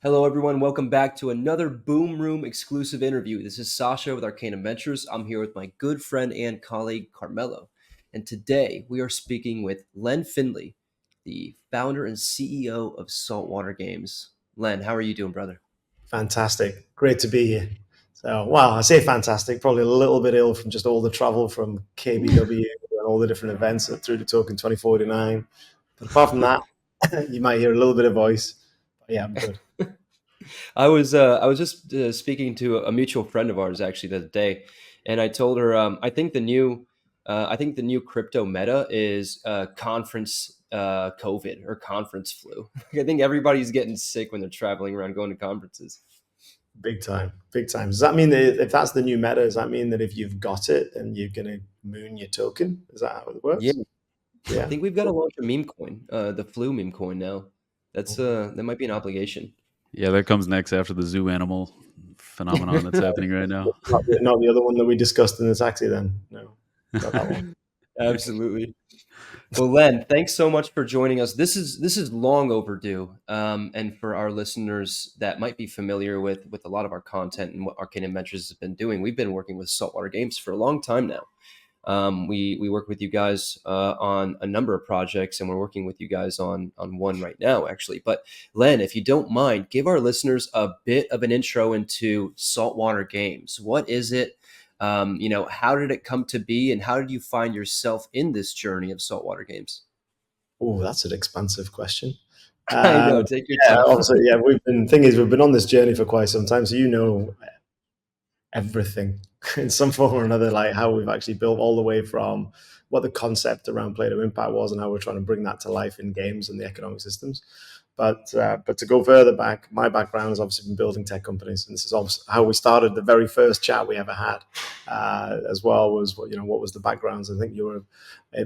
Hello, everyone. Welcome back to another Boom Room exclusive interview. This is Sasha with Arcanum Ventures. I'm here with my good friend and colleague, Carmelo. And today we are speaking with Len Findlay, the founder and CEO of Saltwater Games. Len, how are you doing, brother? Fantastic. Great to be here. So, well, I say fantastic, probably a little bit ill from just all the travel from KBW and all the different events through the Token 2049. But apart from that, you might hear a little bit of voice. But yeah, I'm good. I was just speaking to a mutual friend of ours actually the other day, and I told her I think the new crypto meta is conference COVID or conference flu. I think everybody's getting sick when they're traveling around going to conferences. Big time. Big time. Does that mean that if that's the new meta, does that mean that if you've got it, then you're going to moon your token? Is that how it Yeah, works? I Yeah. think we've got to launch a meme coin, the flu meme coin now. That might be an obligation. Yeah, that comes next after the zoo animal phenomenon that's happening right now. Not the other one that we discussed in the taxi then. No, not that one. Absolutely. Well, Len, thanks so much for joining us. This is long overdue, and for our listeners that might be familiar with a lot of our content and what Arcane Adventures has been doing, we've been working with Saltwater Games for a long time now. We work with you guys on a number of projects, and we're working with you guys on one right now, actually. But Len, if you don't mind, give our listeners a bit of an intro into Saltwater Games. What is it? How did it come to be, and how did you find yourself in this journey of Saltwater Games? Oh, that's an expansive question. I know. Take your Yeah, time. obviously, yeah. We've been on this journey for quite some time, so you know everything in some form or another, like how we've actually built all the way from what the concept around play to impact was and how we're trying to bring that to life in games and the economic systems. But to go further back, my background has obviously been building tech companies, and this is obviously how we started. The very first chat we ever had, as well, was what was the backgrounds. I think you were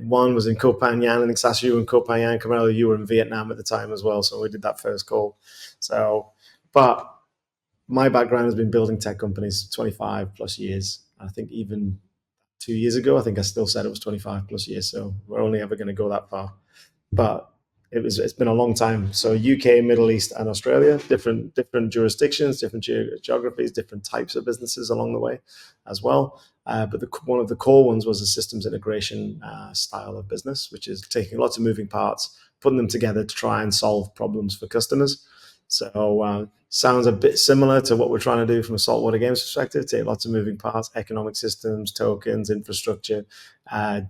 one was in Koh Phangan. I think Sasha, you were in Koh Phangan. Carmelo, you were in Vietnam at the time as well. So we did that first call. So, but my background has been building tech companies 25 plus years. I think even 2 years ago, I think I still said it was 25 plus years. So we're only ever going to go that far. But it's been a long time. So UK, Middle East, and Australia, different jurisdictions, different geographies, different types of businesses along the way as well. But one of the core ones was a systems integration style of business, which is taking lots of moving parts, putting them together to try and solve problems for customers. So sounds a bit similar to what we're trying to do from a saltwater games perspective. Take lots of moving parts, economic systems, tokens, infrastructure,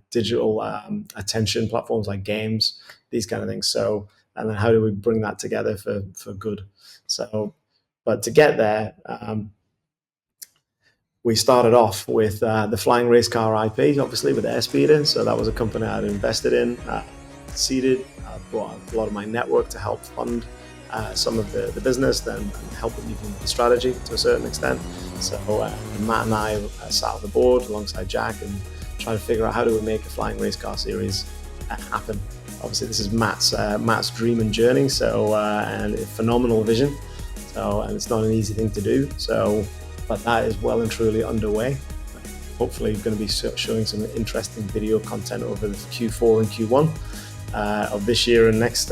digital attention platforms like games, these kind of things. So, and then how do we bring that together for good? So, but to get there, we started off with the flying race car IP, obviously with Airspeeder. So that was a company I'd invested in, seeded, brought a lot of my network to help fund some of the business, then help with even the strategy to a certain extent. So Matt and I sat on the board alongside Jack and try to figure out how do we make a flying race car series happen. Obviously, this is Matt's dream and journey. So and a phenomenal vision. So and it's not an easy thing to do. So, but that is well and truly underway. Hopefully, going to be showing some interesting video content over the Q4 and Q1 of this year and next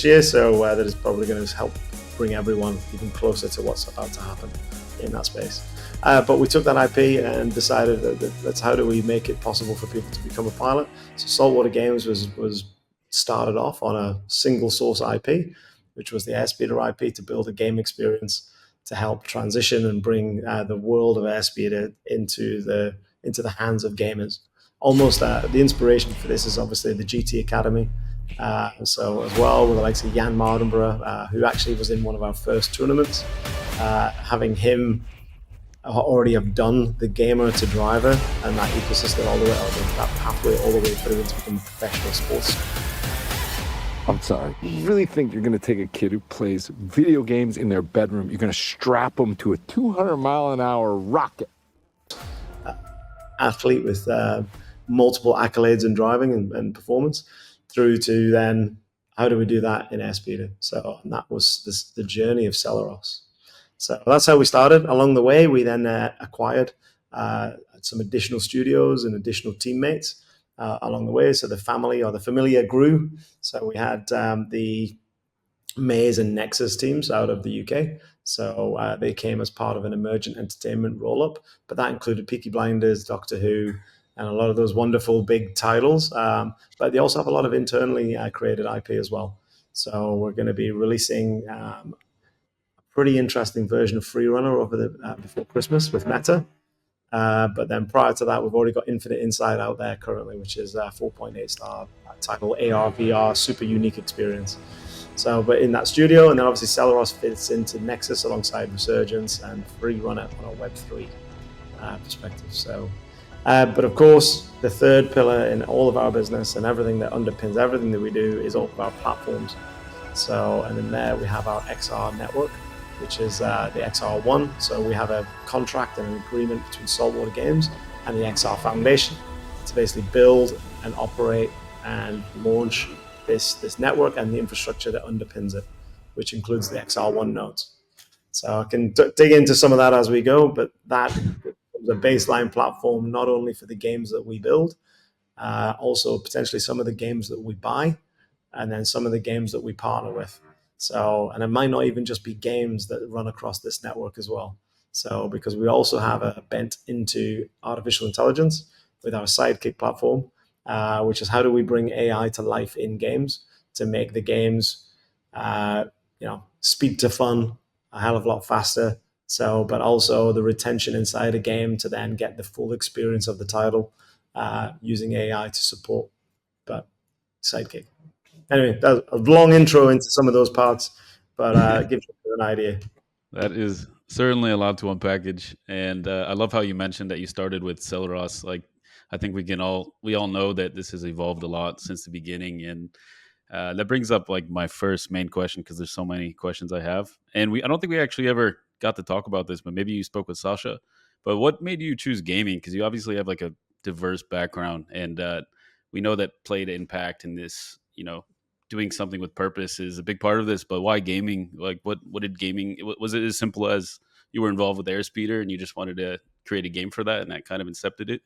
year. So that is probably going to help bring everyone even closer to what's about to happen in that space. But we took that IP and decided that's how do we make it possible for people to become a pilot. So Saltwater Games was started off on a single source IP, which was the Airspeeder IP, to build a game experience to help transition and bring the world of Airspeeder into the hands of gamers. Almost the inspiration for this is obviously the GT Academy. So as well with the likes of Jan Mardenborough, who actually was in one of our first tournaments, having him already have done the gamer to driver and that ecosystem all the way, or that pathway all the way through into becoming a professional sports. I'm sorry. You really think you're going to take a kid who plays video games in their bedroom, you're going to strap them to a 200-mile-an-hour rocket? Athlete with multiple accolades in driving and performance, through to then how do we do that in Airspeeder? So that was the journey of Celeros. So that's how we started. Along the way, we then acquired some additional studios and additional teammates along the way. So the family or the familia grew. So we had Maze and Nexus teams out of the UK. So they came as part of an emergent entertainment roll-up, but that included Peaky Blinders, Doctor Who, and a lot of those wonderful big titles. But they also have a lot of internally created IP as well. So we're going to be releasing a pretty interesting version of Freerunner over the before Christmas with Meta. But then prior to that, we've already got Infinite Insight out there currently, which is a 4.8 star title, AR, VR, super unique experience. So, but in that studio, and then obviously Celeros fits into Nexus alongside Resurgence and Freerunner on a Web3 perspective. So, but of course, the third pillar in all of our business and everything that underpins everything that we do is all of our platforms. So, and in there we have our XR network, which is the XR1. So we have a contract and an agreement between Saltwater Games and the XR Foundation to basically build and operate and launch this network and the infrastructure that underpins it, which includes the XR1 nodes. So I can dig into some of that as we go, but that is a baseline platform not only for the games that we build, also potentially some of the games that we buy, and then some of the games that we partner with. So, and it might not even just be games that run across this network as well. So, because we also have a bent into artificial intelligence with our Sidekick platform, which is how do we bring AI to life in games to make the games, speed to fun a hell of a lot faster. So, but also the retention inside a game to then get the full experience of the title using AI to support. But Sidekick. Anyway, that's a long intro into some of those parts, but gives you an idea. That is certainly a lot to unpackage, and I love how you mentioned that you started with Celeros. Like, I think we all know that this has evolved a lot since the beginning, and that brings up like my first main question because there's so many questions I have, and I don't think we actually ever got to talk about this, but maybe you spoke with Sasha. But what made you choose gaming? Because you obviously have like a diverse background, and we know that play to impact in this, doing something with purpose is a big part of this. But why gaming? Like, what did gaming? Was it as simple as you were involved with Airspeeder and you just wanted to create a game for that, and that kind of incepted it?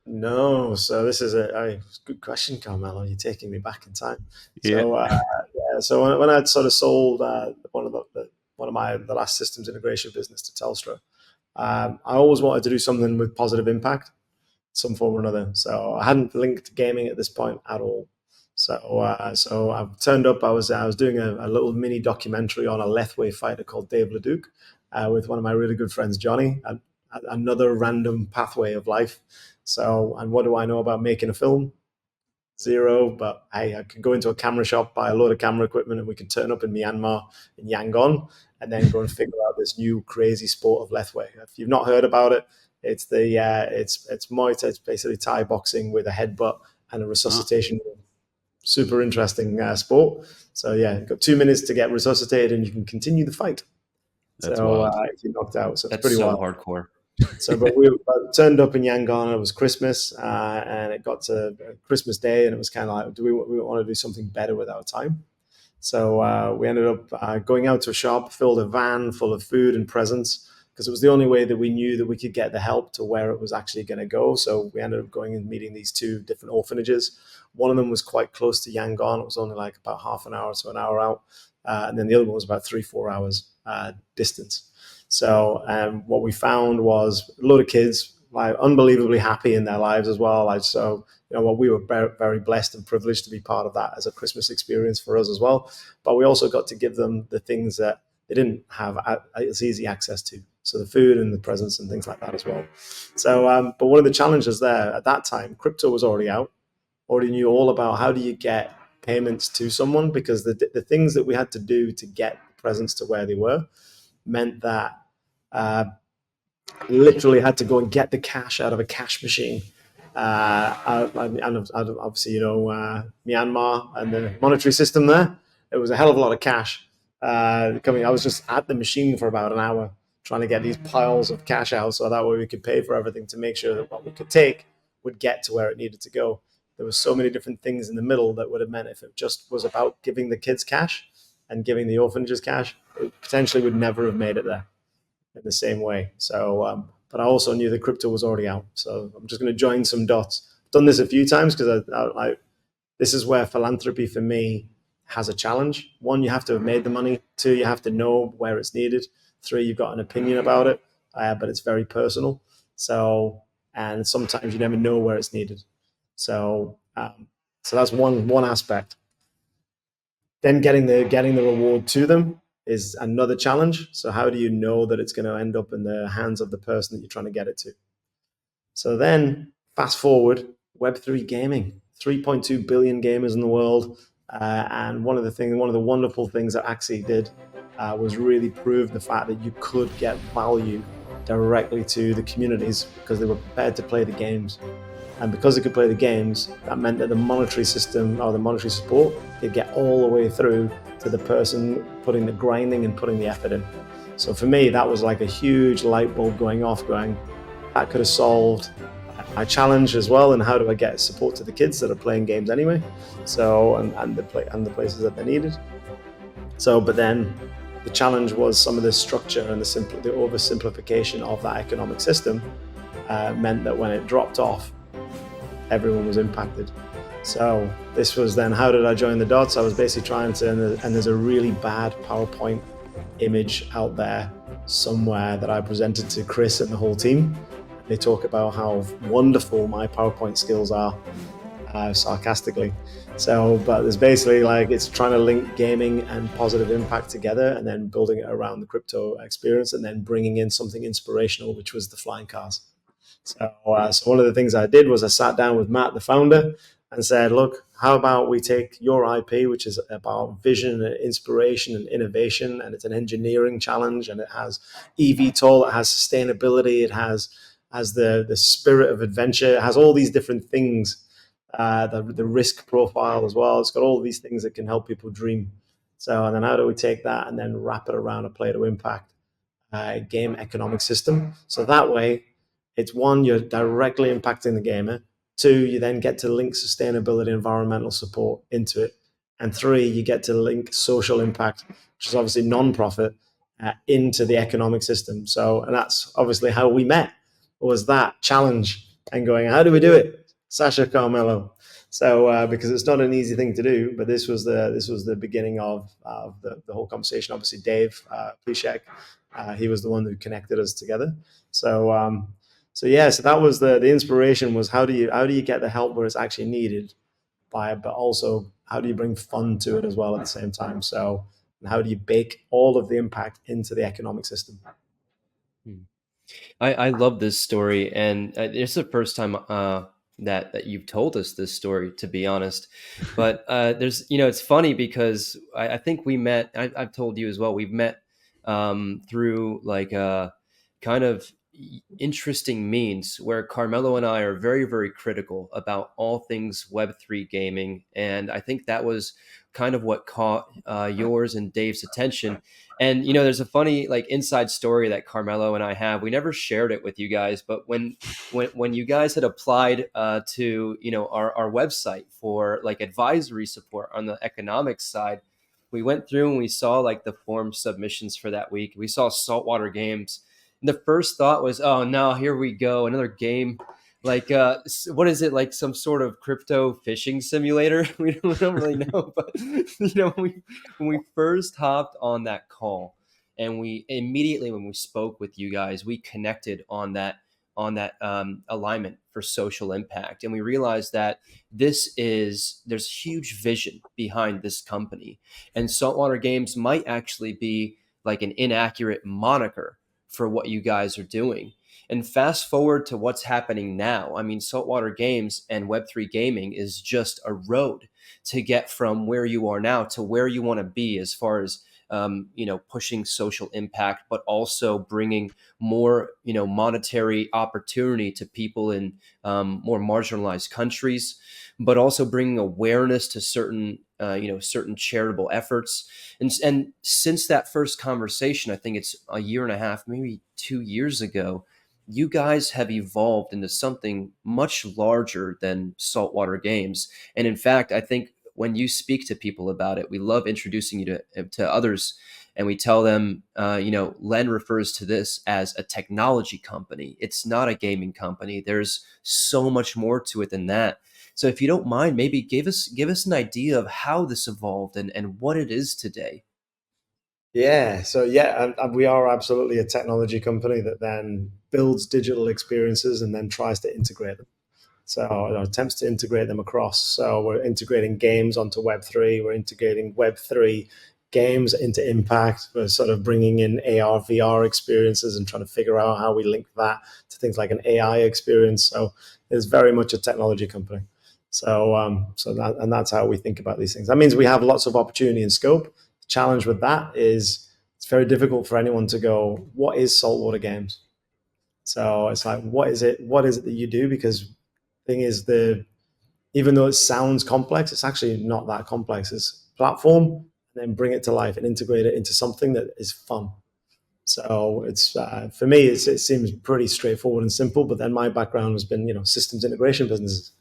No, so this is a good question, Carmelo. You're taking me back in time. Yeah. So yeah, so when I'd sort of sold one of the last systems integration business to Telstra, I always wanted to do something with positive impact, some form or another. So I hadn't linked gaming at this point at all. So I turned up. I was doing a little mini documentary on a Lethway fighter called Dave Leduc with one of my really good friends, Johnny. Another random pathway of life. So, and what do I know about making a film? Zero. But hey, I could go into a camera shop, buy a load of camera equipment, and we could turn up in Myanmar, in Yangon, and then go and figure out this new crazy sport of Lethway. If you've not heard about it, it's it's Muay Thai. It's basically Thai boxing with a headbutt and a resuscitation. Super interesting sport. So yeah, you've got 2 minutes to get resuscitated, and you can continue the fight. That's wild. If you're knocked out, so it's That's pretty so wild. hardcore. So, but we turned up in Yangon. It was Christmas, and it got to Christmas Day, and it was kind of like, do we want to do something better with our time? So we ended up going out to a shop, filled a van full of food and presents, because it was the only way that we knew that we could get the help to where it was actually going to go. So we ended up going and meeting these 2 different orphanages. One of them was quite close to Yangon. It was only like about half an hour to an hour out. And then the other one was about 3-4 hours distance. So what we found was a lot of kids, like, unbelievably happy in their lives as well. We were very, very blessed and privileged to be part of that as a Christmas experience for us as well. But we also got to give them the things that they didn't have as easy access to. So the food and the presents and things like that as well. So, but one of the challenges there at that time, crypto was already out, already knew all about how do you get payments to someone, because the things that we had to do to get presents to where they were meant that literally had to go and get the cash out of a cash machine. And obviously, Myanmar and the monetary system there, it was a hell of a lot of cash coming. I was just at the machine for about an hour trying to get these piles of cash out so that way we could pay for everything to make sure that what we could take would get to where it needed to go. There was so many different things in the middle that would have meant if it just was about giving the kids cash and giving the orphanages cash, it potentially would never have made it there in the same way. So, but I also knew the crypto was already out. So I'm just going to join some dots. I've done this a few times because this is where philanthropy for me has a challenge. One, you have to have made the money. Two, you have to know where it's needed. Three, you've got an opinion about it, but it's very personal. So, and sometimes you never know where it's needed. So, so that's one aspect. Then getting the reward to them is another challenge. So how do you know that it's going to end up in the hands of the person that you're trying to get it to? So then fast forward, Web3 gaming, 3.2 billion gamers in the world. And one of the wonderful things that Axie did was really prove the fact that you could get value directly to the communities because they were prepared to play the games. And because they could play the games, that meant that the monetary system or the monetary support could get all the way through to the person putting the grinding and putting the effort in. So for me, that was like a huge light bulb going off, going, that could have solved my challenge as well. And how do I get support to the kids that are playing games anyway? So, and the places that they needed. So, but then the challenge was some of the structure and the oversimplification of that economic system meant that when it dropped off, everyone was impacted. So this was then, how did I join the dots? I was basically trying to, and there's a really bad PowerPoint image out there somewhere that I presented to Chris and the whole team. They talk about how wonderful my PowerPoint skills are, sarcastically. So, but there's basically like, it's trying to link gaming and positive impact together and then building it around the crypto experience and then bringing in something inspirational, which was the flying cars. So one of the things I did was I sat down with Matt, the founder, and said, look, how about we take your IP, which is about vision and inspiration and innovation, and it's an engineering challenge, and it has eVTOL, it has sustainability, it has the spirit of adventure, it has all these different things, the risk profile as well. It's got all these things that can help people dream. So, and then how do we take that and then wrap it around a play to impact game economic system? So that way, it's one, you're directly impacting the gamer. Two, you then get to link sustainability, environmental support into it. And three, you get to link social impact, which is obviously non-profit, into the economic system. So, and that's obviously how we met, was that challenge and going, how do we do it? Sasha, Carmelo. So, because it's not an easy thing to do, but this was the beginning of the whole conversation. Obviously, Dave Plishek, he was the one who connected us together. So, so that was the inspiration, was how do you get the help where it's actually needed, but also how do you bring fun to it as well at the same time? So, and how do you bake all of the impact into the economic system? I love this story, and it's the first time that you've told us this story, to be honest. But there's, it's funny because I think we met. I've told you as well. We've met through like kind of interesting means where Carmelo and I are very, very critical about all things Web3 gaming, and I think that was kind of what caught yours and Dave's attention. And there's a funny like inside story that Carmelo and I have. We never shared it with you guys, but when you guys had applied to our website for like advisory support on the economics side, we went through and we saw like the form submissions for that week. We saw Saltwater Games. And the first thought was, oh no, here we go, another game. Like, what is it? Like some sort of crypto fishing simulator? We don't really know, but when we first hopped on that call, and we immediately when we spoke with you guys, we connected on that alignment for social impact, and we realized that there's huge vision behind this company, and Saltwater Games might actually be like an inaccurate moniker for what you guys are doing. And fast forward to what's happening now. I mean, Saltwater Games and Web3 gaming is just a road to get from where you are now to where you want to be, as far as pushing social impact, but also bringing more monetary opportunity to people in more marginalized countries, but also bringing awareness to certain certain charitable efforts. And since that first conversation, I think it's a year and a half, maybe 2 years ago, you guys have evolved into something much larger than Saltwater Games. And in fact, I think when you speak to people about it, we love introducing you to others, and we tell them, Len refers to this as a technology company. It's not a gaming company. There's so much more to it than that. So if you don't mind, maybe give us an idea of how this evolved and what it is today. Yeah, so yeah, and we are absolutely a technology company that then builds digital experiences and then tries to integrate them. So our attempts to integrate them across. So we're integrating games onto Web3. We're integrating Web3 games into Impact. We're sort of bringing in AR, VR experiences and trying to figure out how we link that to things like an AI experience. So it's very much a technology company. So that's how we think about these things. That means we have lots of opportunity and scope. The challenge with that is it's very difficult for anyone to go, what is Saltwater Games? So it's like, what is it? What is it that you do? Because thing is, the even though it sounds complex, it's actually not that complex. It's platform, and then bring it to life and integrate it into something that is fun. So it's for me, it seems pretty straightforward and simple. But then my background has been, systems integration businesses.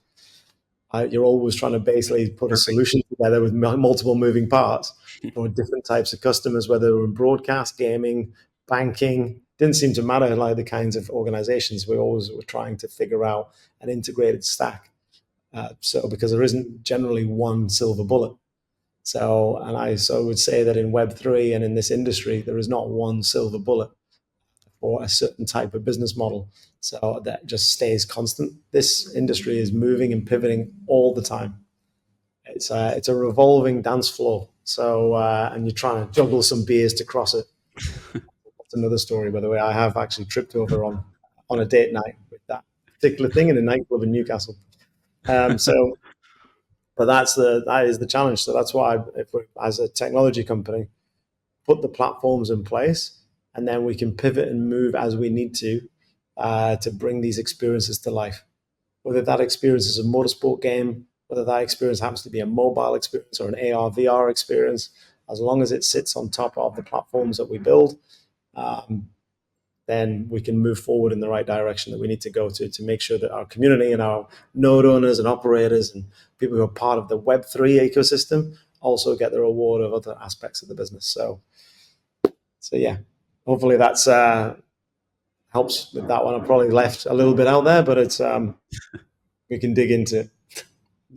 You're always trying to basically put a Perfect. solution together with multiple moving parts for different types of customers, whether they're in broadcast, gaming, banking. Didn't seem to matter like the kinds of organizations. We always were trying to figure out an integrated stack. So because there isn't generally one silver bullet. So and I so would say that in Web3 and in this industry, there is not one silver bullet for a certain type of business model. So that just stays constant. This industry is moving and pivoting all the time. It's a revolving dance floor. So and you're trying to juggle some beers to cross it. That's another story, by the way. I have actually tripped over on a date night with that particular thing in a nightclub in Newcastle. So, but that is the challenge. So that's why if we, as a technology company, put the platforms in place, and then we can pivot and move as we need to bring these experiences to life. Whether that experience is a motorsport game, whether that experience happens to be a mobile experience or an AR VR experience, as long as it sits on top of the platforms that we build, um, then we can move forward in the right direction that we need to go to make sure that our community and our node owners and operators and people who are part of the Web3 ecosystem also get the reward of other aspects of the business. So yeah, hopefully that's helps with that one. I probably left a little bit out there, but it's we can dig into it.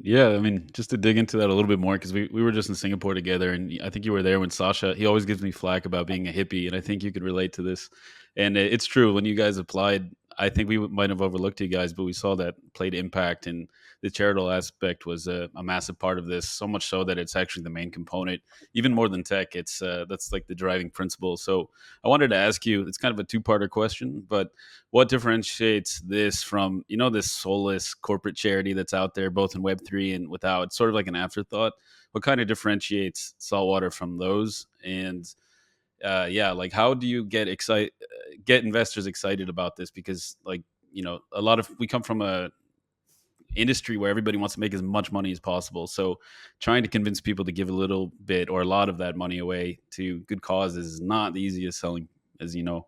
Yeah, I mean, just to dig into that a little bit more, because we were just in Singapore together, and I think you were there when Sasha. He always gives me flack about being a hippie, and I think you could relate to this. And it's true. When you guys applied, I think we might have overlooked you guys, but we saw that played impact, and the charitable aspect was a massive part of this. So much so that it's actually the main component, even more than tech. It's that's like the driving principle. So I wanted to ask you. It's kind of a two-parter question, but what differentiates this from this soulless corporate charity that's out there both in Web3 and without? It's sort of like an afterthought. What kind of differentiates Saltwater from those? And yeah, like how do you get investors excited about this? Because like a lot of we come from a industry where everybody wants to make as much money as possible, so trying to convince people to give a little bit or a lot of that money away to good causes is not the easiest selling, as you know.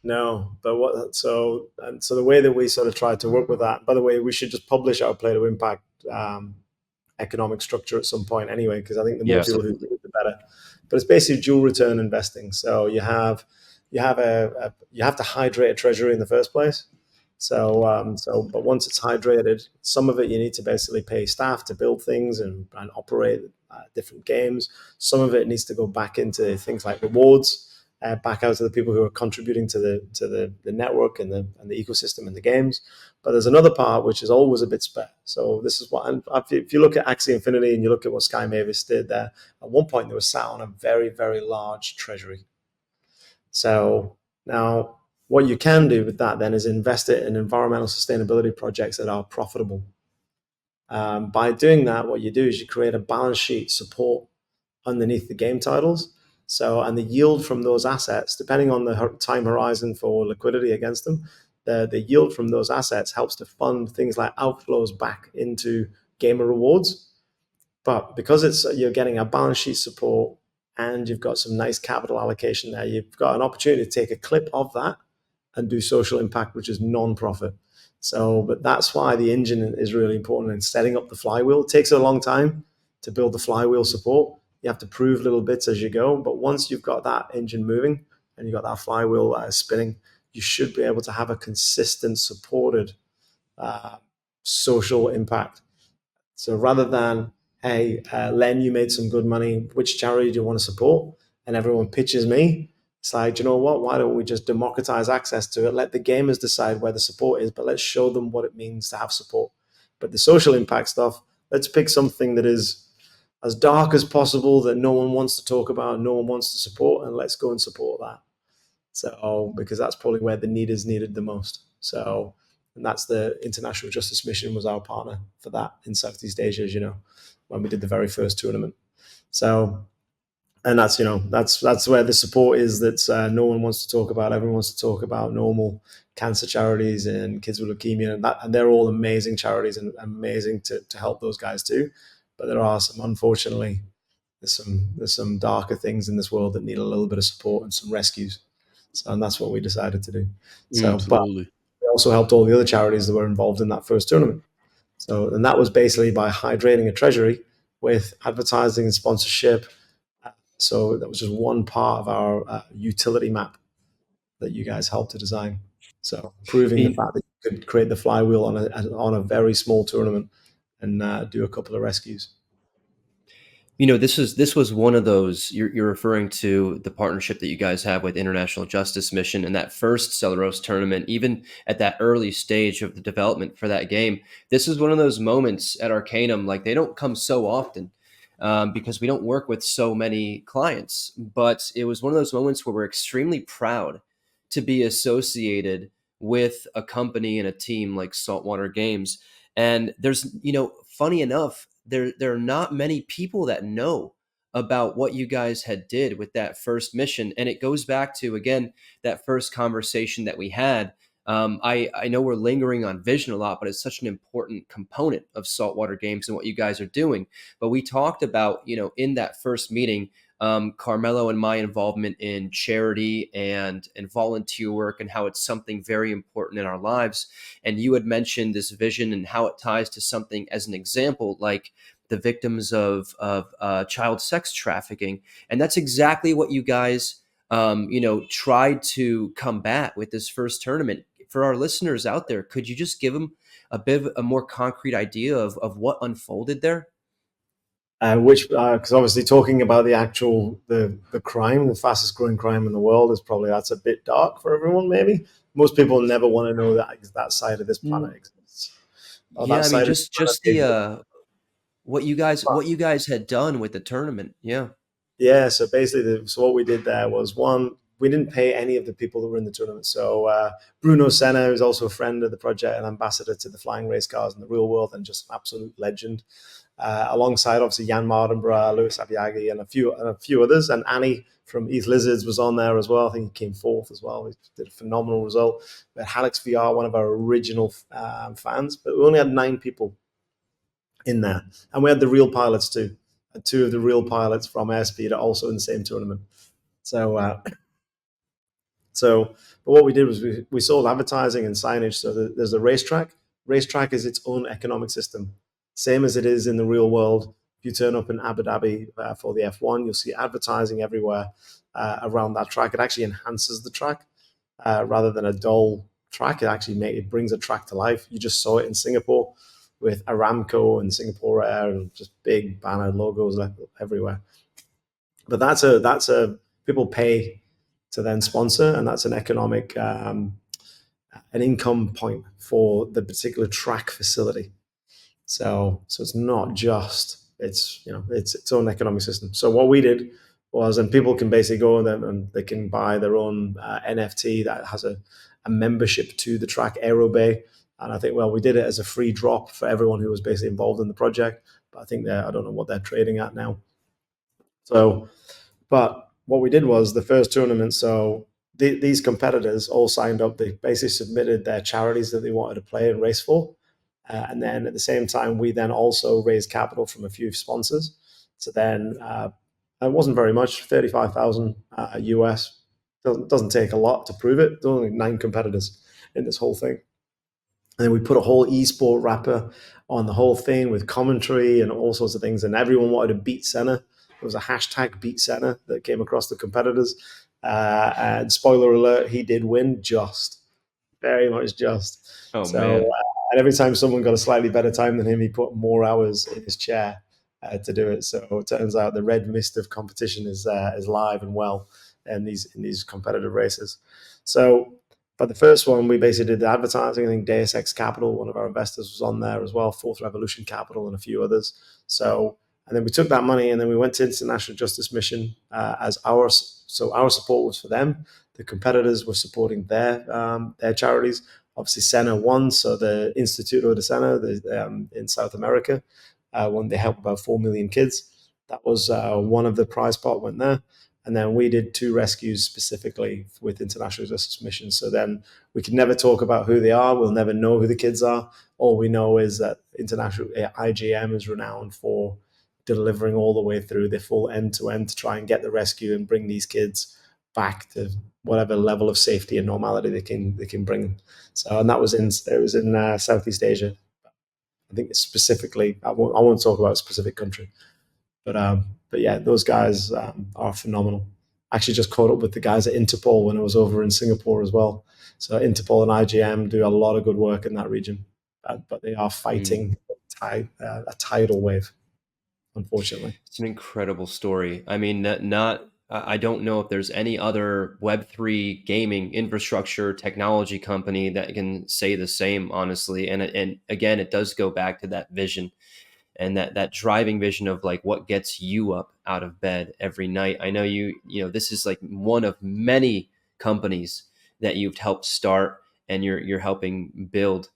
No, but what so the way that we sort of tried to work with that. By the way, we should just publish our play to impact economic structure at some point anyway, because I think the more Yes. people who do it, the better. But it's basically dual return investing. So you have to hydrate a treasury in the first place. But once it's hydrated, some of it you need to basically pay staff to build things and operate different games. Some of it needs to go back into things like rewards, back out to the people who are contributing to the network and the ecosystem and the games. But there's another part which is always a bit spare. So this is what, and if you look at Axie Infinity and you look at what Sky Mavis did there, at one point they were sat on a very, very large treasury. So now what you can do with that then is invest it in environmental sustainability projects that are profitable. By doing that, what you do is you create a balance sheet support underneath the game titles. So, and the yield from those assets, depending on the time horizon for liquidity against them, the yield from those assets helps to fund things like outflows back into gamer rewards. But because you're getting a balance sheet support and you've got some nice capital allocation there, you've got an opportunity to take a clip of that and do social impact, which is non-profit. So, but that's why the engine is really important in setting up the flywheel. It takes a long time to build the flywheel support. You have to prove little bits as you go. But once you've got that engine moving and you've got that flywheel spinning, you should be able to have a consistent, supported uh, social impact. So rather than, hey, Len, you made some good money. Which charity do you want to support? And everyone pitches me. It's like, you know what? Why don't we just democratize access to it? Let the gamers decide where the support is, but let's show them what it means to have support. But the social impact stuff, let's pick something that is as dark as possible, that no one wants to talk about, no one wants to support, and let's go and support that. So, because that's probably where the need is needed the most. So, and that's the International Justice Mission was our partner for that in Southeast Asia, as you know, when we did the very first tournament. So, and that's, you know, that's where the support is that no one wants to talk about. Everyone wants to talk about normal cancer charities and kids with leukemia, and they're all amazing charities and amazing to help those guys too. But there are some, unfortunately, there's some darker things in this world that need a little bit of support and some rescues. So, and that's what we decided to do. So, but Absolutely. we also helped all the other charities that were involved in that first tournament. So, and that was basically by hydrating a treasury with advertising and sponsorship. So that was just one part of our utility map that you guys helped to design. So proving the You, fact that you could create the flywheel on a very small tournament and do a couple of rescues. you know, this was one of those, you're referring to the partnership that you guys have with International Justice Mission and that first Celeros tournament. Even at that early stage of the development for that game, this is one of those moments at Arcanum, like they don't come so often, because we don't work with so many clients. But it was one of those moments where we're extremely proud to be associated with a company and a team like Saltwater Games. And there's, you know, funny enough, there are not many people that know about what you guys had did with that first mission. And it goes back to, again, that first conversation that we had. I know we're lingering on vision a lot, but it's such an important component of Saltwater Games and what you guys are doing. But we talked about, you know, in that first meeting, Carmelo and my involvement in charity and volunteer work, and how it's something very important in our lives. And you had mentioned this vision and how it ties to something, as an example, like the victims of child sex trafficking. And that's exactly what you guys, you know, tried to combat with this first tournament. For our listeners out there, could you just give them a bit of a more concrete idea of what unfolded there? Which, because obviously talking about the actual the crime, the fastest growing crime in the world, is probably, that's a bit dark for everyone. Maybe most people never want to know that that side of this planet Mm, exists, or that yeah, I mean, side of the just planet. the what you guys had done with the tournament. Yeah. Yeah, so basically, so what we did there was, one, we didn't pay any of the people that were in the tournament. So Bruno Senna, who's also a friend of the project and ambassador to the flying race cars in the real world, and just an absolute legend, alongside obviously Jan Mardenborough, Louis Abiagi, and a few others, and Annie from East Lizards was on there as well. I think he came fourth as well. He did a phenomenal result. We had Halix VR, one of our original fans, but we only had 9 people in there, and we had the real pilots too. And 2 of the real pilots from Airspeed are also in the same tournament. So, but what we did was we sold advertising and signage. So there's a racetrack. Racetrack is its own economic system, same as it is in the real world. If you turn up in Abu Dhabi for the F1, you'll see advertising everywhere around that track. It actually enhances the track rather than a dull track. It brings a track to life. You just saw it in Singapore with Aramco and Singapore Air, and just big banner logos everywhere. But that's a people pay to then sponsor, and that's an economic an income point for the particular track facility. So it's not just, it's, you know, it's its own economic system. So what we did was, and people can basically go and they can buy their own NFT that has a membership to the track Aerobay. And I think, well, we did it as a free drop for everyone who was basically involved in the project. But I think I don't know what they're trading at now. So, but what we did was the first tournament. So these competitors all signed up. They basically submitted their charities that they wanted to play and race for. And then at the same time, we then also raised capital from a few sponsors. So then it wasn't very much, 35,000 US. Doesn't take a lot to prove it. There's only 9 competitors in this whole thing. And then we put a whole esport wrapper on the whole thing with commentary and all sorts of things. And everyone wanted to beat Senna. There was a hashtag beat Senna that came across the competitors. And spoiler alert, he did win, just very much just. Oh So man. And every time someone got a slightly better time than him, he put more hours in his chair to do it. So it turns out the red mist of competition is live and well in these competitive races. So, but the first one, we basically did the advertising. I think Deus Ex Capital, one of our investors, was on there as well, Fourth Revolution Capital, and a few others. So, and then we took that money and then we went to International Justice Mission as our support was for them. The competitors were supporting their charities. Obviously, Sena won, so the Instituto de Sena in South America won. They helped about 4 million kids. That was one of the prize pot went there. And then we did 2 rescues specifically with International Justice Mission. So then we can never talk about who they are. We'll never know who the kids are. All we know is that International IGM is renowned for delivering all the way through the full end to end to try and get the rescue and bring these kids back to whatever level of safety and normality they can bring. So, and that was in Southeast Asia. I think specifically, I won't talk about a specific country, but yeah, those guys are phenomenal. I actually just caught up with the guys at Interpol when I was over in Singapore as well. So Interpol and IGM do a lot of good work in that region, but they are fighting a tidal wave, unfortunately. It's an incredible story. I mean, I don't know if there's any other Web3 gaming infrastructure technology company that can say the same, honestly. And again, it does go back to that vision and that driving vision of like what gets you up out of bed every night. I know this is like one of many companies that you've helped start and you're helping build.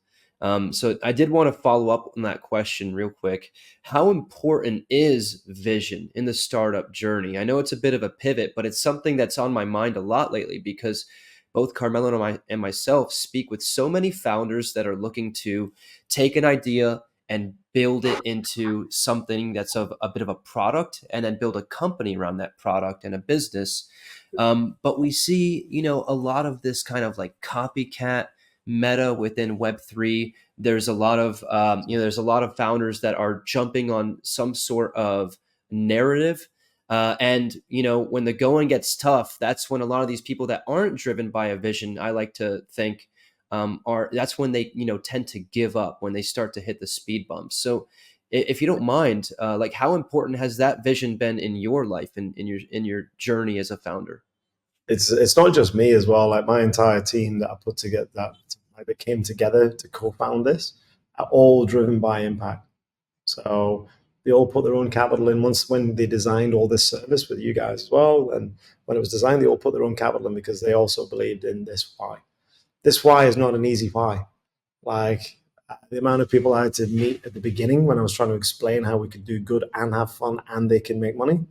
So I did want to follow up on that question real quick. How important is vision in the startup journey? I know it's a bit of a pivot, but it's something that's on my mind a lot lately because both Carmelo and myself speak with so many founders that are looking to take an idea and build it into something that's of a bit of a product and then build a company around that product and a business. But we see, a lot of this kind of like copycat meta within Web3. There's a lot of, there's a lot of founders that are jumping on some sort of narrative. And when the going gets tough, that's when a lot of these people that aren't driven by a vision, I like to think, that's when they tend to give up, when they start to hit the speed bumps. So if you don't mind, like how important has that vision been in your life and in your journey as a founder? It's not just me as well. Like my entire team that I put together, that came together to co-found this, are all driven by impact. So they all put their own capital in. Once when they designed all this service with you guys as well, and when it was designed, they all put their own capital in because they also believed in this why. This why is not an easy why. Like the amount of people I had to meet at the beginning when I was trying to explain how we could do good and have fun and they can make money.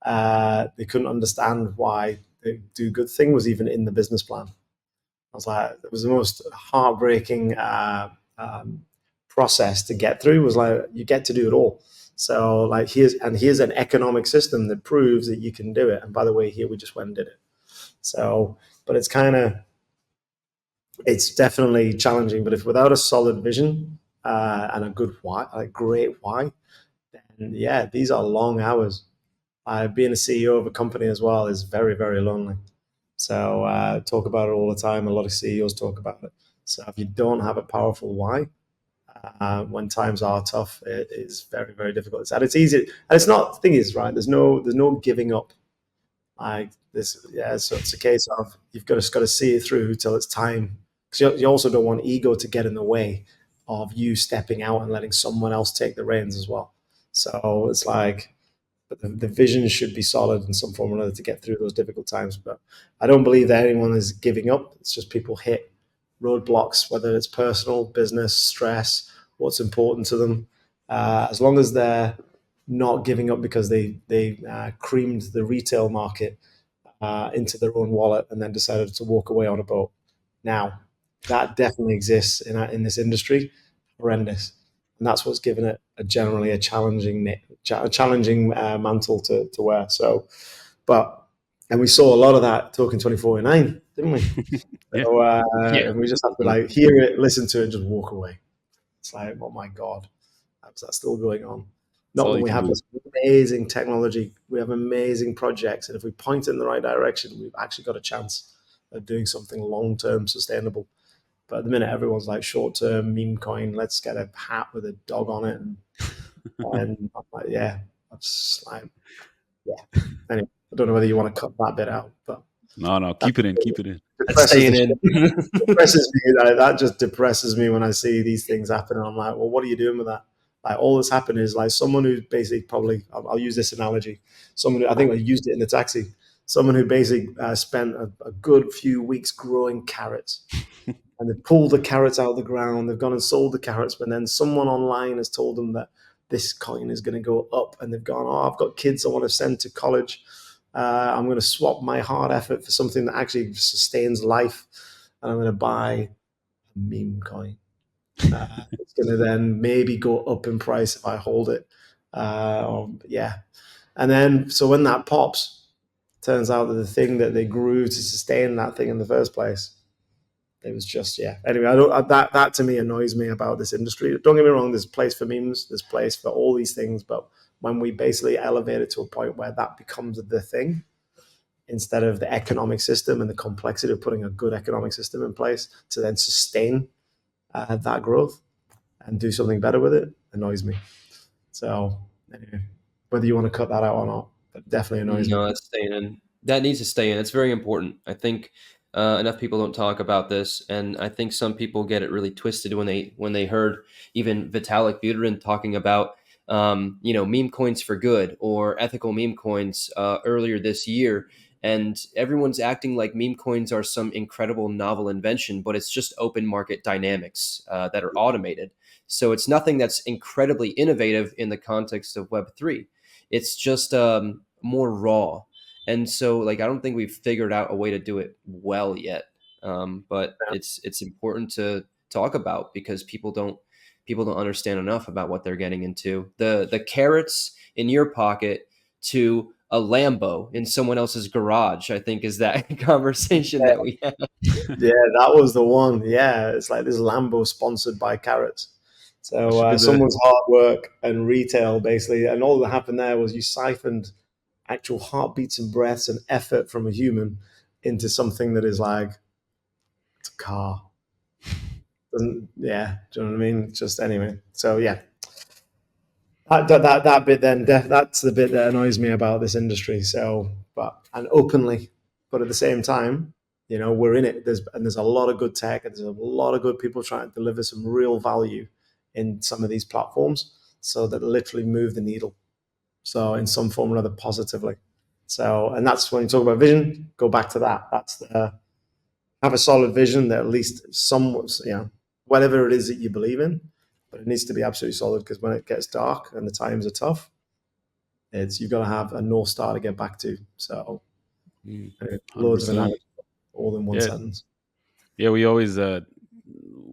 They couldn't understand why the do good thing was even in the business plan. I was like, it was the most heartbreaking process to get through. Was like, you get to do it all. So like here's an economic system that proves that you can do it. And by the way, here we just went and did it. So, but it's definitely challenging. But if without a solid vision and a good why, a great why, then yeah, these are long hours. Being a CEO of a company as well is very, very lonely. So talk about it all the time. A lot of CEOs talk about it. So if you don't have a powerful why, when times are tough, it is very, very difficult. And it's easy. And it's not. The thing is, right? There's no giving up. Like this, yeah. So it's a case of you've got to see it through till it's time. Because you also don't want ego to get in the way of you stepping out and letting someone else take the reins as well. So it's like, but the vision should be solid in some form or another to get through those difficult times. But I don't believe that anyone is giving up. It's just people hit roadblocks, whether it's personal, business, stress, what's important to them. As long as they're not giving up because they creamed the retail market into their own wallet and then decided to walk away on a boat. Now, that definitely exists in this industry. Horrendous. And that's what's given it generally a challenging mantle to wear. So, and we saw a lot of that talking 24/9, didn't we? Yeah. So, and we just have to like hear it, listen to it, and just walk away. It's like, oh my God, that's still going on. Not when we have this amazing technology, we have amazing projects, and if we point in the right direction, we've actually got a chance of doing something long-term sustainable. But at the minute, everyone's like short-term meme coin. Let's get a hat with a dog on it, and I'm like, yeah, that's like, yeah. Anyway, I don't know whether you want to cut that bit out, but No, that keep it in, keep it in. That's depresses the staying shit. in. Depresses me. That just depresses me when I see these things happen. And I'm like, well, what are you doing with that? Like, all that's happened is like someone who basically probably, I'll use this analogy. Someone who, I think I used it in the taxi. Someone who basically spent a good few weeks growing carrots, and they pulled the carrots out of the ground. They've gone and sold the carrots, but then someone online has told them that this coin is going to go up, and they've gone, oh, I've got kids I want to send to college. I'm going to swap my hard effort for something that actually sustains life, and I'm going to buy a meme coin. It's going to then maybe go up in price if I hold it. Yeah. And then, so when that pops, turns out that the thing that they grew to sustain that thing in the first place, it was just, yeah. Anyway, I don't, that to me annoys me about this industry. Don't get me wrong, there's a place for memes, there's a place for all these things, but when we basically elevate it to a point where that becomes the thing, instead of the economic system and the complexity of putting a good economic system in place to then sustain that growth and do something better with it, annoys me. So anyway, whether you want to cut that out or not, that definitely annoys me. No, that's staying in. That needs to stay in. It's very important. I think enough people don't talk about this, and I think some people get it really twisted when they heard even Vitalik Buterin talking about meme coins for good or ethical meme coins earlier this year, and everyone's acting like meme coins are some incredible novel invention, but it's just open market dynamics that are automated. So it's nothing that's incredibly innovative in the context of Web3. It's just more raw. And so, like, I don't think we've figured out a way to do it well yet. But it's important to talk about because people don't understand enough about what they're getting into. The carrots in your pocket to a Lambo in someone else's garage, I think, is that conversation that we have. Yeah, that was the one. Yeah, it's like this Lambo sponsored by carrots. That So should be the someone's hard work and retail basically, and all that happened there was you siphoned actual heartbeats and breaths and effort from a human into something that is like it's a car. Doesn't, yeah, do you know what I mean? Just anyway. So yeah, that bit then that's the bit that annoys me about this industry. So, but and openly, but at the same time, we're in it. There's a lot of good tech, and there's a lot of good people trying to deliver some real value in some of these platforms, so that literally move the needle. So in some form or other, positively. So, and that's when you talk about vision. Go back to that. That's the have a solid vision that at least somewhat, whatever it is that you believe in, but it needs to be absolutely solid because when it gets dark and the times are tough, you've got to have a north star to get back to. So, loads of 100%. analogies all in one Yeah, sentence. yeah. We always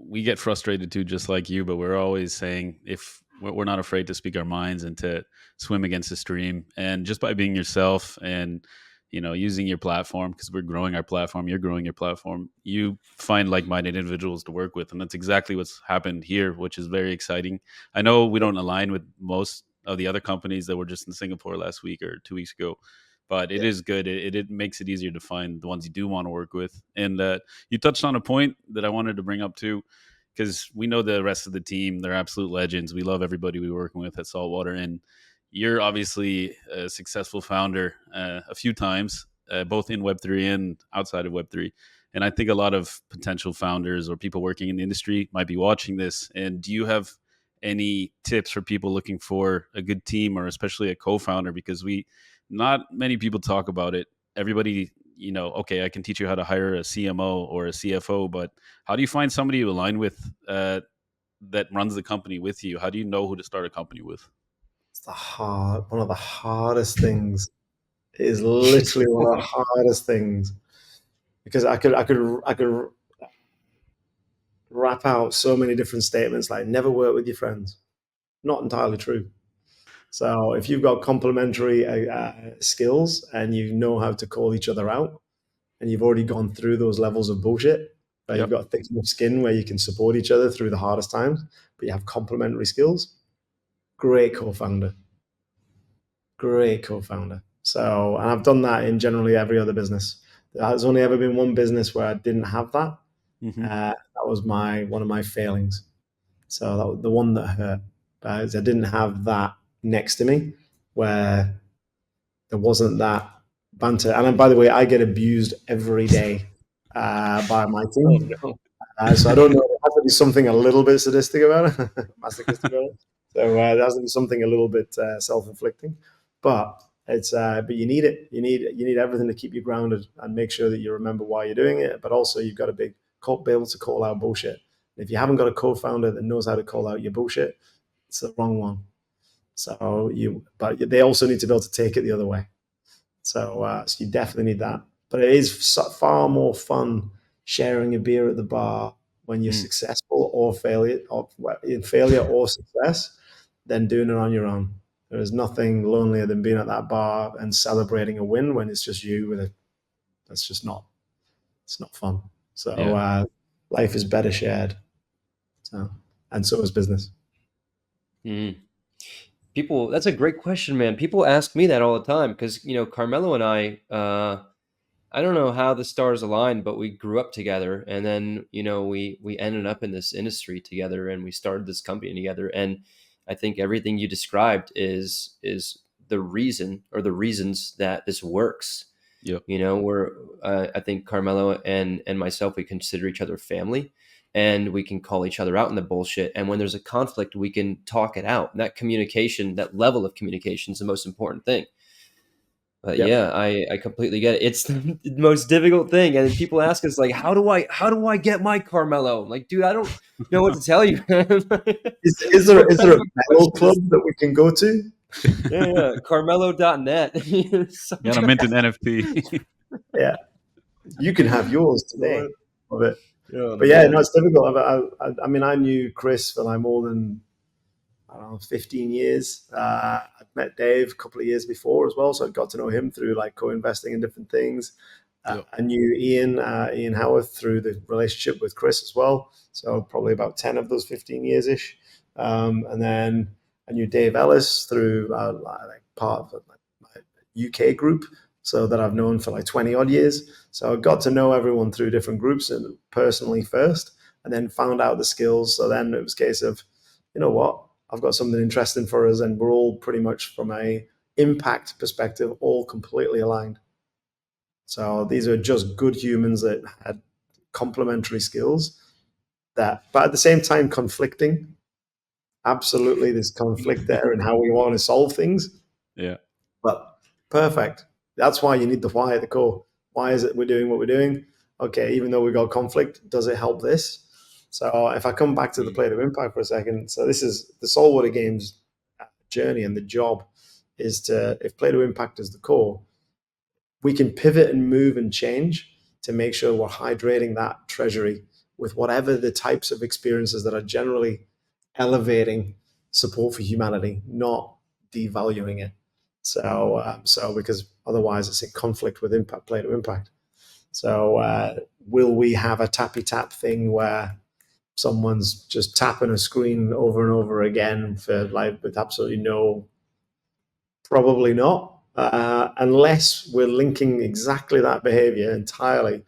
we get frustrated too, just like you. But we're always saying if we're not afraid to speak our minds and to swim against the stream, and just by being yourself and using your platform, because we're growing our platform, you're growing your platform, you find like-minded individuals to work with, and that's exactly what's happened here, which is very exciting. I know we don't align with most of the other companies that were just in Singapore last week or 2 weeks ago, but it Yeah. is good. It makes it easier to find the ones you do want to work with. And you touched on a point that I wanted to bring up too, because we know the rest of the team, they're absolute legends. We love everybody we're working with at Saltwater, and you're obviously a successful founder a few times, both in Web3 and outside of Web3. And I think a lot of potential founders or people working in the industry might be watching this. And do you have any tips for people looking for a good team or especially a co-founder? Because not many people talk about it. Everybody, okay, I can teach you how to hire a CMO or a CFO, but how do you find somebody you align with that runs the company with you? How do you know who to start a company with? It's one of the hardest things. It is literally one of the hardest things because I could wrap out so many different statements like never work with your friends. Not entirely true. So if you've got complementary skills and you know how to call each other out, and you've already gone through those levels of bullshit, where you've Yep. got thick enough skin where you can support each other through the hardest times, but you have complementary skills, great co-founder. Great co-founder. So, and I've done that in generally every other business. There's only ever been one business where I didn't have that. Mm-hmm. That That was one of my failings. So that was the one that hurt. But I didn't have that next to me, where there wasn't that banter. And by the way, I get abused every day by my Oh team. no. So I don't know. There has to be something a little bit sadistic about it, masochistic about it. So there has to be something a little bit self-inflicting. But but you need it. You need everything to keep you grounded and make sure that you remember why you're doing it. But also you've got to be able to call out bullshit. If you haven't got a co-founder that knows how to call out your bullshit, it's the wrong one. But they also need to be able to take it the other way. So you definitely need that. But it is far more fun sharing a beer at the bar when you're successful or in failure or success than doing it on your own. There is nothing lonelier than being at that bar and celebrating a win when it's just you with it. That's just not. It's not fun. So Yeah. life is better shared. And so is business. Mm. People, that's a great question, man. People ask me that all the time because Carmelo and I don't know how the stars aligned, but we grew up together, and then we ended up in this industry together, and we started this company together. And I think everything you described is the reason or the reasons that this works. Yep. We're I think Carmelo and myself, we consider each other family, and we can call each other out in the bullshit. And when there's a conflict, we can talk it out. And that communication, that level of communication, is the most important thing. But Yep. yeah, I completely get it. It's the most difficult thing, and people ask us like, how do I get my Carmelo? I'm like, dude, I don't know what to tell you. Is there What is kind there of a a battle question club is that we can go to? yeah, Carmelo.net. Got to mint an NFT. Yeah, you can have yours today of it. Oh But yeah, no, man. it's difficult. I mean, I knew Chris for like more than, I don't know, 15 years. I'd met Dave a couple of years before as well, so I got to know him through like co-investing in different things. Yep. I knew Ian Howarth through the relationship with Chris as well. So probably about 10 of those 15 years ish. And then I knew Dave Ellis through like part of my UK group, so that I've known for like 20 odd years. So I got to know everyone through different groups and personally first, and then found out the skills. So then it was a case of, you know what, I've got something interesting for us, and we're all pretty much from a impact perspective, all completely aligned. So these are just good humans that had complementary skills but at the same time conflicting. Absolutely, there's conflict there in how we want to solve things, Yeah. but perfect. That's why you need the why at the core. Why is it we're doing what we're doing? Okay, even though we got conflict, does it help this? So if I come back to the play to impact for a second, so this is the Saltwater Games journey, and the job is to, if play to impact is the core, we can pivot and move and change to make sure we're hydrating that treasury with whatever the types of experiences that are generally elevating support for humanity, not devaluing it. So because otherwise it's in conflict with impact, play to impact. So will we have a tappy tap thing where someone's just tapping a screen over and over again for like with absolutely no? Probably not, unless we're linking exactly that behavior entirely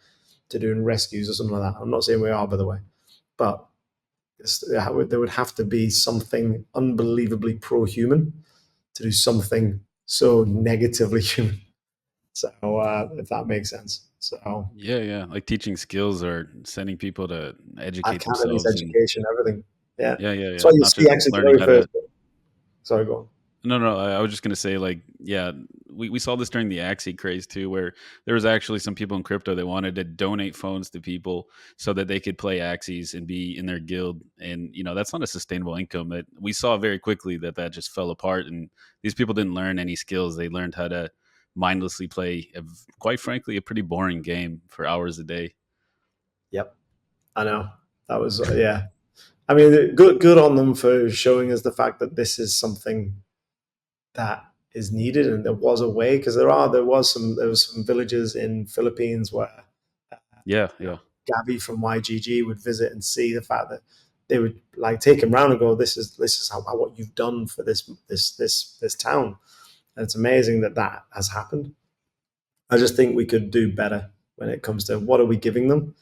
to doing rescues or something like that. I'm not saying we are, by the way, but there would have to be something unbelievably pro-human to do something so negatively human. So if that makes sense. So Yeah. Like teaching skills or sending people to educate academies, themselves and education, everything. Yeah. yeah. So you Not see, just actually, the learning very how first. to. Sorry, go on. No. I was just gonna say, like, yeah, we saw this during the Axie craze too, where there was actually some people in crypto that wanted to donate phones to people so that they could play Axies and be in their guild, and that's not a sustainable income. That we saw very quickly that just fell apart, and these people didn't learn any skills. They learned how to mindlessly play, quite frankly, a pretty boring game for hours a day. Yep, I know. That was yeah. I mean, good on them for showing us the fact that this is something that is needed, and there was a way, because there was some villages in Philippines where Yeah. Gabby from YGG would visit and see the fact that they would like take him around and go, this is how what you've done for this town, and it's amazing that has happened. I just think we could do better when it comes to what are we giving them.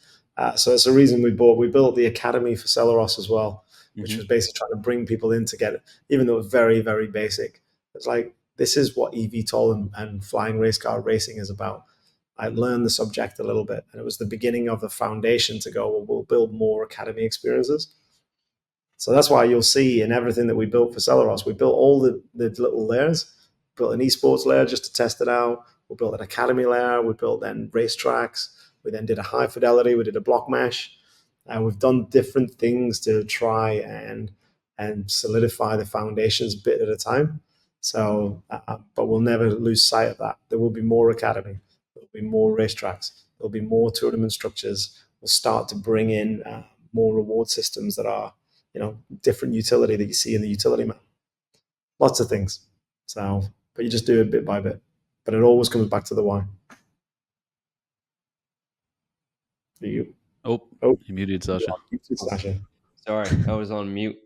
So it's the reason we built the academy for Celeros as well, which was Hmm. basically trying to bring people in to get it, even though it's very, very basic. It's like, this is what eVTOL and flying race car racing is about. I learned the subject a little bit, and it was the beginning of the foundation to go, well, we'll build more academy experiences. So that's why you'll see in everything that we built for Celeros, we built all the little layers, built an esports layer just to test it out. We built an academy layer. We built then racetracks. We then did a high fidelity. We did a block mesh. We've done different things to try and solidify the foundations bit at a time. So, but we'll never lose sight of that. There will be more academy. There'll be more racetracks. There'll be more tournament structures. We'll start to bring in more reward systems that are, different utility that you see in the utility map. Lots of things. So, but you just do it bit by bit. But it always comes back to the why. You, Oh, oh, you muted Sasha. Sasha. Sorry, I was on mute.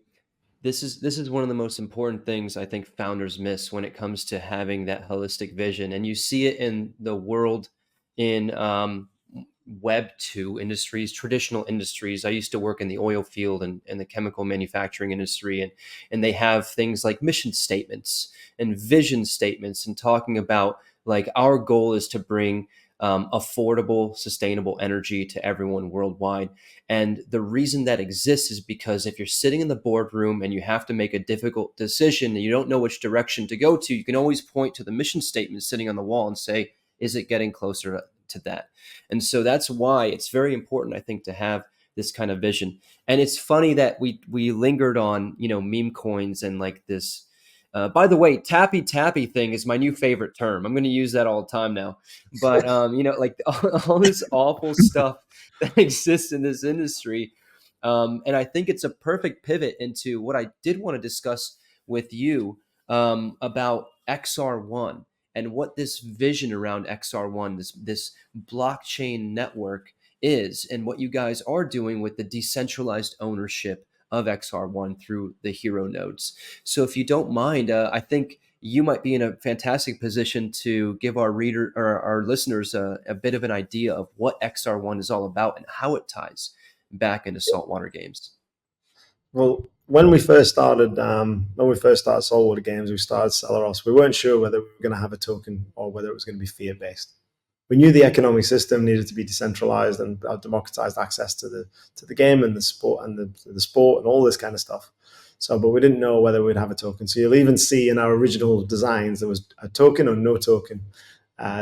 This is one of the most important things I think founders miss when it comes to having that holistic vision, and you see it in the world in Web 2 industries, traditional industries. I used to work in the oil field and the chemical manufacturing industry, and they have things like mission statements and vision statements, and talking about like our goal is to bring affordable, sustainable energy to everyone worldwide. And the reason that exists is because if you're sitting in the boardroom and you have to make a difficult decision and you don't know which direction to go to, you can always point to the mission statement sitting on the wall and say, is it getting closer to that? And so that's why it's very important, I think, to have this kind of vision. And it's funny that we lingered on, meme coins and like this. By the way, tappy tappy thing is my new favorite term. I'm going to use that all the time now. But like all this awful stuff that exists in this industry. And I think it's a perfect pivot into what I did want to discuss with you about XR1 and what this vision around XR1, this blockchain network is, and what you guys are doing with the decentralized ownership of XR1 through the hero nodes. So if you don't mind, I think you might be in a fantastic position to give our reader or our listeners a bit of an idea of what XR1 is all about and how it ties back into saltwater games. Well, when we first started Saltwater Games, we started Celeros. We weren't sure whether we were going to have a token or whether it was going to be fiat based. We knew the economic system needed to be decentralized and democratized access to the game and the sport and the sport and all this kind of stuff. So, but we didn't know whether we'd have a token. So you'll even see in our original designs there was a token or no token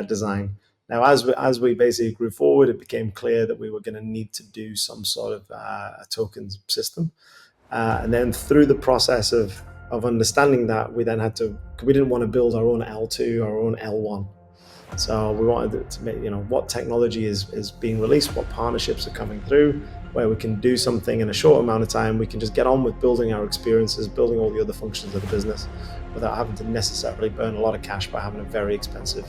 design. Now, as we basically grew forward, it became clear that we were going to need to do some sort of a token system. And then through the process of understanding that, we didn't want to build our own L2, our own L1. So we wanted to make, what technology is being released, what partnerships are coming through, where we can do something in a short amount of time. We can just get on with building our experiences, building all the other functions of the business without having to necessarily burn a lot of cash by having a very expensive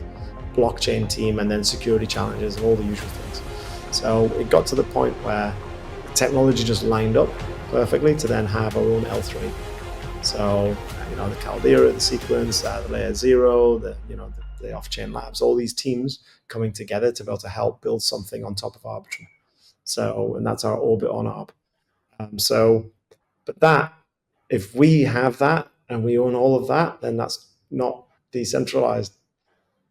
blockchain team and then security challenges and all the usual things. So it got to the point where the technology just lined up perfectly to then have our own L3. So, the Caldera, the Sequence, the Layer Zero, the off-chain labs, all these teams coming together to be able to help build something on top of Arbitrum. So, and that's our orbit on Arb. But that, if we have that and we own all of that, then that's not decentralized.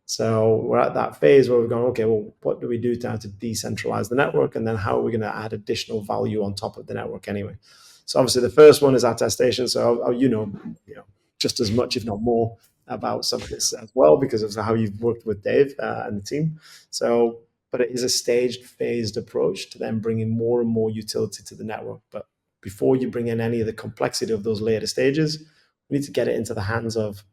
So we're at that phase where we're going, okay, well, what do we do now to decentralize the network? And then how are we going to add additional value on top of the network anyway? So obviously the first one is attestation. So just as much, if not more, about some of this as well, because of how you've worked with Dave and the team. So, but it is a staged, phased approach to then bringing more and more utility to the network. But before you bring in any of the complexity of those later stages, we need to get it into the hands of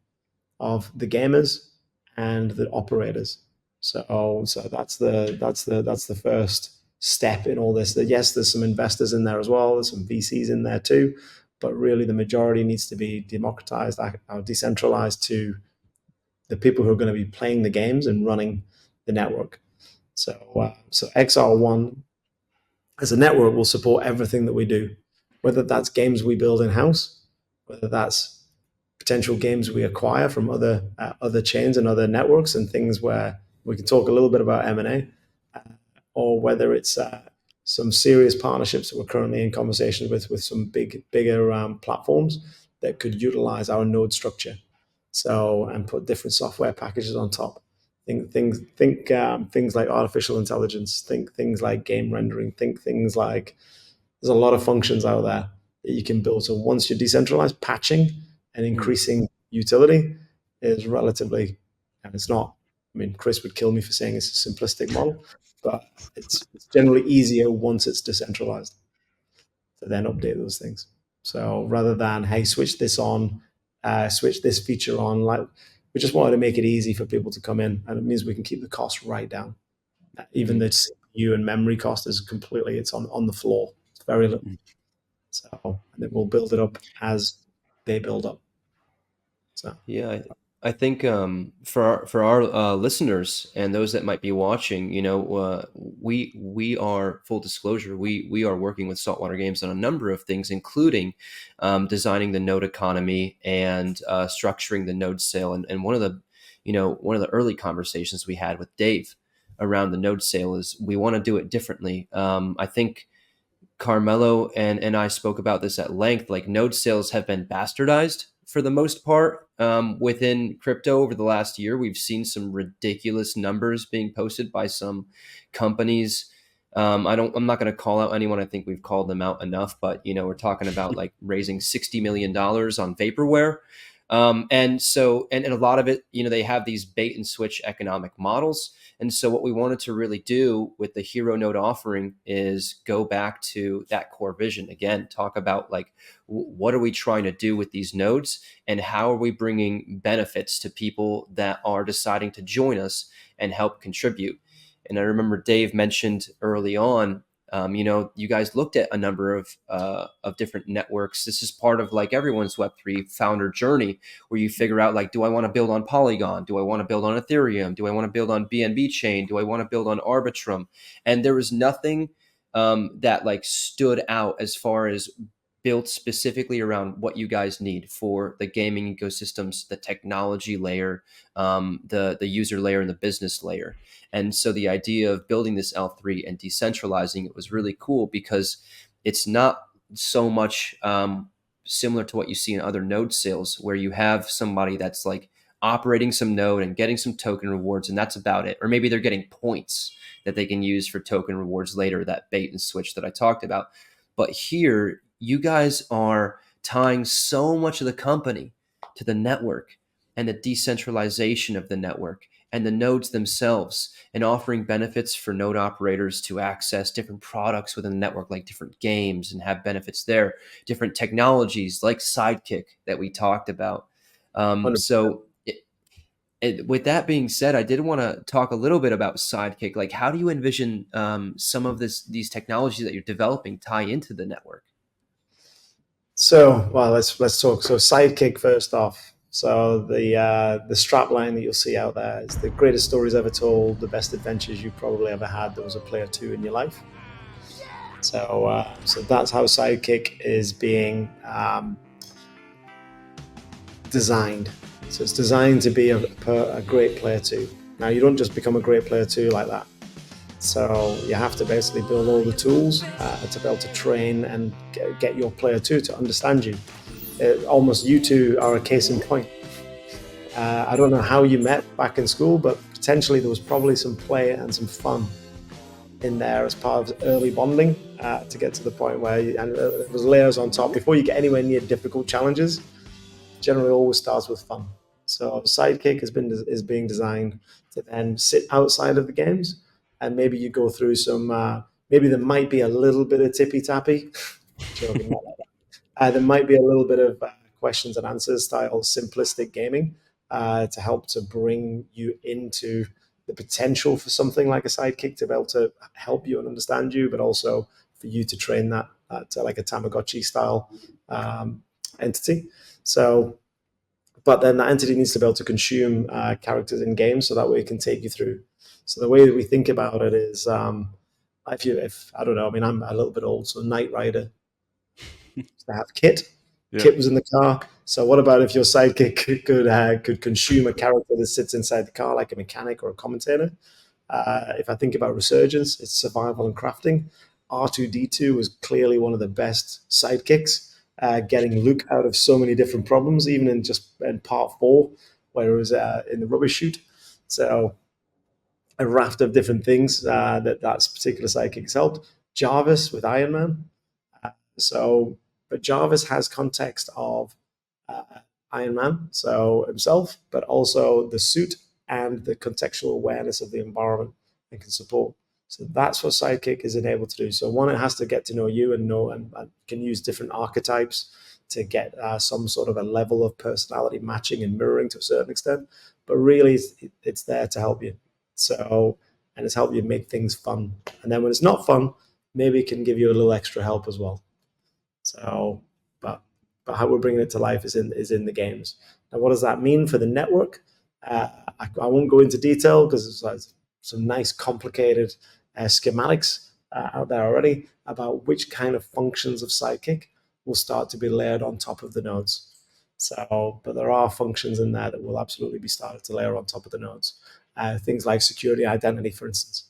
the gamers and the operators. So that's the first step in all this. That yes, there's some investors in there as well. There's some VCs in there too, but really the majority needs to be democratized or decentralized to the people who are going to be playing the games and running the network. So XR1 as a network will support everything that we do, whether that's games we build in house, whether that's potential games we acquire from other chains and other networks and things where we can talk a little bit about M&A, or whether it's some serious partnerships that we're currently in conversations with some bigger platforms that could utilize our node structure. So and put different software packages on top. Things like artificial intelligence. Think things like game rendering. Think things like there's a lot of functions out there that you can build. So once you're decentralized, patching and increasing utility is relatively, and it's not. I mean, Chris would kill me for saying it's a simplistic model, but it's generally easier once it's decentralized to then update those things. So rather than, hey, switch this on, switch this feature on, like we just wanted to make it easy for people to come in, and it means we can keep the cost right down. Even the CPU and memory cost is completely, it's on the floor. It's very little. So and then we'll build it up as they build up. So Yeah, I think for our listeners and those that might be watching, we are, full disclosure, we are working with Saltwater Games on a number of things, including designing the node economy and structuring the node sale. And one of the early conversations we had with Dave around the node sale is we want to do it differently. I think Carmelo and I spoke about this at length. Like, node sales have been bastardized for the most part within crypto over the last year. We've seen some ridiculous numbers being posted by some companies. I'm not going to call out anyone. I think we've called them out enough, but we're talking about like raising $60 million on vaporware. And a lot of it, they have these bait and switch economic models. And so what we wanted to really do with the hero node offering is go back to that core vision again, talk about like, what are we trying to do with these nodes and how are we bringing benefits to people that are deciding to join us and help contribute. And I remember Dave mentioned early on, you guys looked at a number of different networks. This is part of like everyone's Web3 founder journey, where you figure out like, do I want to build on Polygon? Do I want to build on Ethereum? Do I want to build on BNB chain? Do I want to build on Arbitrum? And there was nothing that like stood out as far as built specifically around what you guys need for the gaming ecosystems, the technology layer, the user layer, and the business layer. And so the idea of building this L3 and decentralizing it was really cool because it's not so much similar to what you see in other node sales, where you have somebody that's like operating some node and getting some token rewards, and that's about it. Or maybe they're getting points that they can use for token rewards later, that bait and switch that I talked about. But here, you guys are tying so much of the company to the network and the decentralization of the network and the nodes themselves, and offering benefits for node operators to access different products within the network, like different games, and have benefits there, different technologies like Sidekick that we talked about. 100%. With that being said, I did want to talk a little bit about Sidekick. Like, how do you envision some of these technologies that you're developing tie into the network? So, well, let's talk. So, Sidekick first off. So the strap line that you'll see out there is the greatest stories ever told, the best adventures you probably ever had. There was a player two in your life. So that's how Sidekick is being designed. So it's designed to be a great player two. Now, you don't just become a great player two like that. So you have to basically build all the tools to be able to train and get your player two to understand you. Almost you two are a case in point. I don't know how you met back in school, but potentially there was probably some play and some fun in there as part of early bonding to get to the point where there's layers on top. Before you get anywhere near difficult challenges, generally always starts with fun. So Sidekick is being designed to then sit outside of the games, and maybe you go through some. Maybe there might be a little bit of tippy tappy. Joking, not like that. There might be a little bit of questions and answers style simplistic gaming to help to bring you into the potential for something like a Sidekick to be able to help you and understand you, but also for you to train that like a Tamagotchi style entity. So, but then that entity needs to be able to consume characters in games, so that way it can take you through. So the way that we think about it is, if I don't know, I mean, I'm a little bit old, so Knight Rider used to have Kit. Yeah. Kit was in the car. So what about if your Sidekick could consume a character that sits inside the car, like a mechanic or a commentator? If I think about Resurgence, it's survival and crafting. R2D2 was clearly one of the best sidekicks, getting Luke out of so many different problems, even in part 4, where it was in the rubbish chute. So a raft of different things that particular sidekick has helped. Jarvis with Iron Man. But Jarvis has context of uh, Iron Man, so himself, but also the suit and the contextual awareness of the environment and can support. So that's what Sidekick is enabled to do. So one, it has to get to know you and can use different archetypes to get some sort of a level of personality matching and mirroring to a certain extent. But really, it's there to help you. So, and it's helped you make things fun. And then when it's not fun, maybe it can give you a little extra help as well. So, but how we're bringing it to life is in the games. Now, what does that mean for the network? I won't go into detail because there's like some nice complicated schematics out there already about which kind of functions of Sidekick will start to be layered on top of the nodes. So, but there are functions in there that will absolutely be started to layer on top of the nodes. Things like security identity, for instance.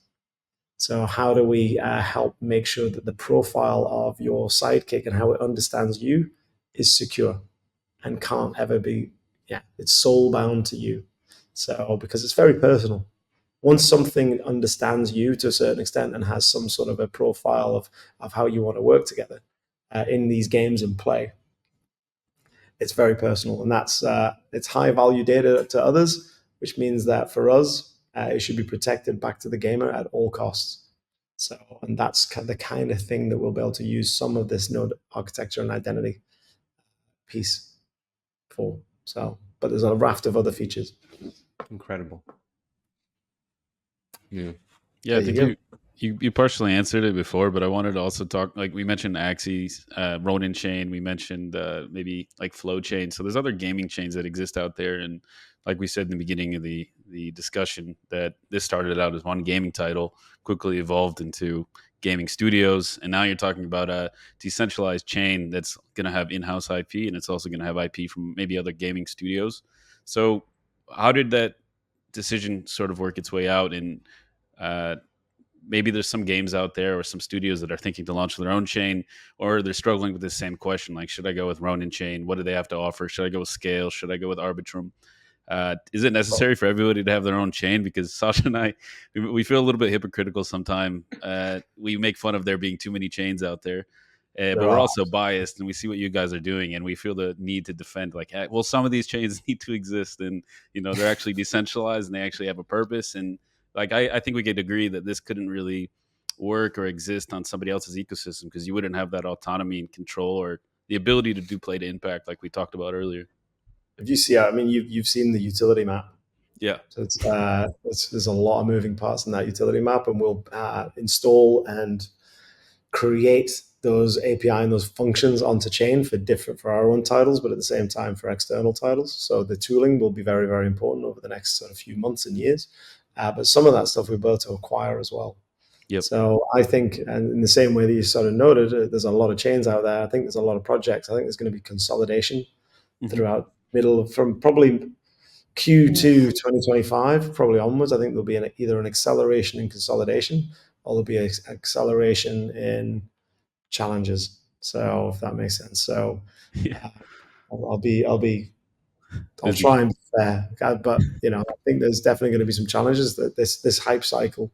So how do we help make sure that the profile of your sidekick and how it understands you is secure and can't ever be, it's soul bound to you. So because it's very personal. Once something understands you to a certain extent and has some sort of a profile of how you want to work together in these games and play, it's very personal, and that's it's high value data to others, which means that for us, it should be protected back to the gamer at all costs. So, and that's the kind of thing that we'll be able to use some of this node architecture and identity piece for. So, but there's a raft of other features. Incredible. Yeah, There I think you you partially answered it before, but I wanted to also talk, like we mentioned Axis, Ronin chain, we mentioned maybe like flow chain. So there's other gaming chains that exist out there, and like we said in the beginning of the discussion, that this started out as one gaming title, quickly evolved into gaming studios, and now you're talking about a decentralized chain that's going to have in-house IP, and it's also going to have IP from maybe other gaming studios. So how did that decision sort of work its way out? And uh, maybe there's some games out there or some studios that are thinking to launch their own chain, or they're struggling with the same question, like, should I go with Ronin chain? What do they have to offer? Should I go with Scale? Should I go with Arbitrum? Is it necessary for everybody to have their own chain? Because Sasha and I, we feel a little bit hypocritical sometimes. We make fun of there being too many chains out there. But There we're are. also biased, and we see what you guys are doing, and we feel the need to defend. Like, well, some of these chains need to exist, and they're actually decentralized, and they actually have a purpose. And like, I think we could agree that this couldn't really work or exist on somebody else's ecosystem, because you wouldn't have that autonomy and control or the ability to do play to impact, like we talked about earlier. If you see, I mean, you've seen the utility map. Yeah. So there's a lot of moving parts in that utility map, and we'll install and create those API and those functions onto chain for our own titles, but at the same time for external titles. So the tooling will be very, very important over the next sort of few months and years. But some of that stuff we'll be able to acquire as well. Yep. So I think, and in the same way that you sort of noted, there's a lot of chains out there. I think there's a lot of projects. I think there's going to be consolidation throughout from probably Q2 2025, probably onwards. I think there'll be either an acceleration in consolidation, or there'll be an acceleration in challenges. So if that makes sense. So Yeah. I'll try and be fair, but I think there's definitely going to be some challenges. That this hype cycle,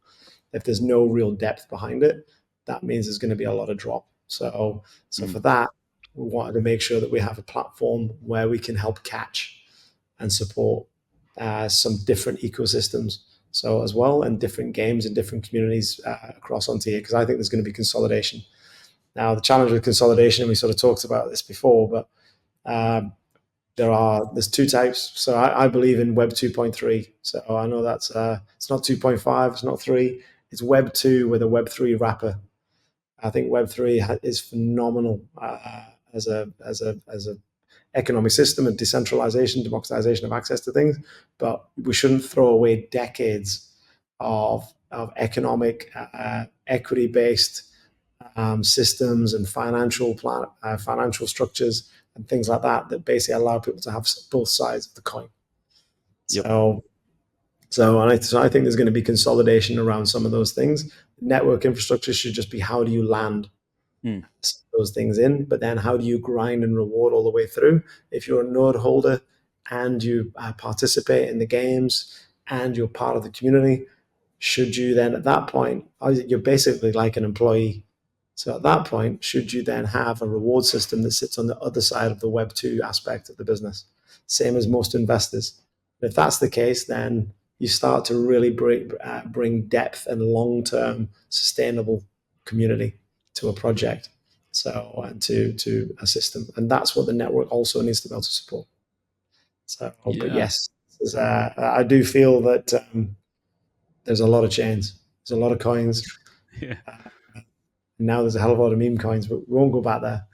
if there's no real depth behind it, that means there's going to be a lot of drop. So for that, we wanted to make sure that we have a platform where we can help catch and support some different ecosystems. So as well, and different games and different communities across onto here, because I think there's going to be consolidation. Now, the challenge with consolidation, and we sort of talked about this before, but there's two types. So I believe in Web 2.3. So I know that's it's not 2.5, it's not 3, it's Web 2 with a Web 3 wrapper. I think Web 3 is phenomenal as a economic system and decentralization, democratization of access to things. But we shouldn't throw away decades of economic equity-based systems and financial structures and things like that basically allow people to have both sides of the coin. Yep. So I think there's going to be consolidation around some of those things. network infrastructure should just be how do you land those things in, but then how do you grind and reward all the way through? If you're a node holder and you participate in the games and you're part of the community, should you then at that point, you're basically like an employee. So at that point, should you then have a reward system that sits on the other side of the Web 2 aspect of the business? Same as most investors. If that's the case, then you start to really bring depth and long-term sustainable community to a project, so and to a system, and that's what the network also needs to be able to support. So, but Yeah. yes, I do feel that there's a lot of chains, there's a lot of coins. Yeah. Now there's a hell of a lot of meme coins, but we won't go back there.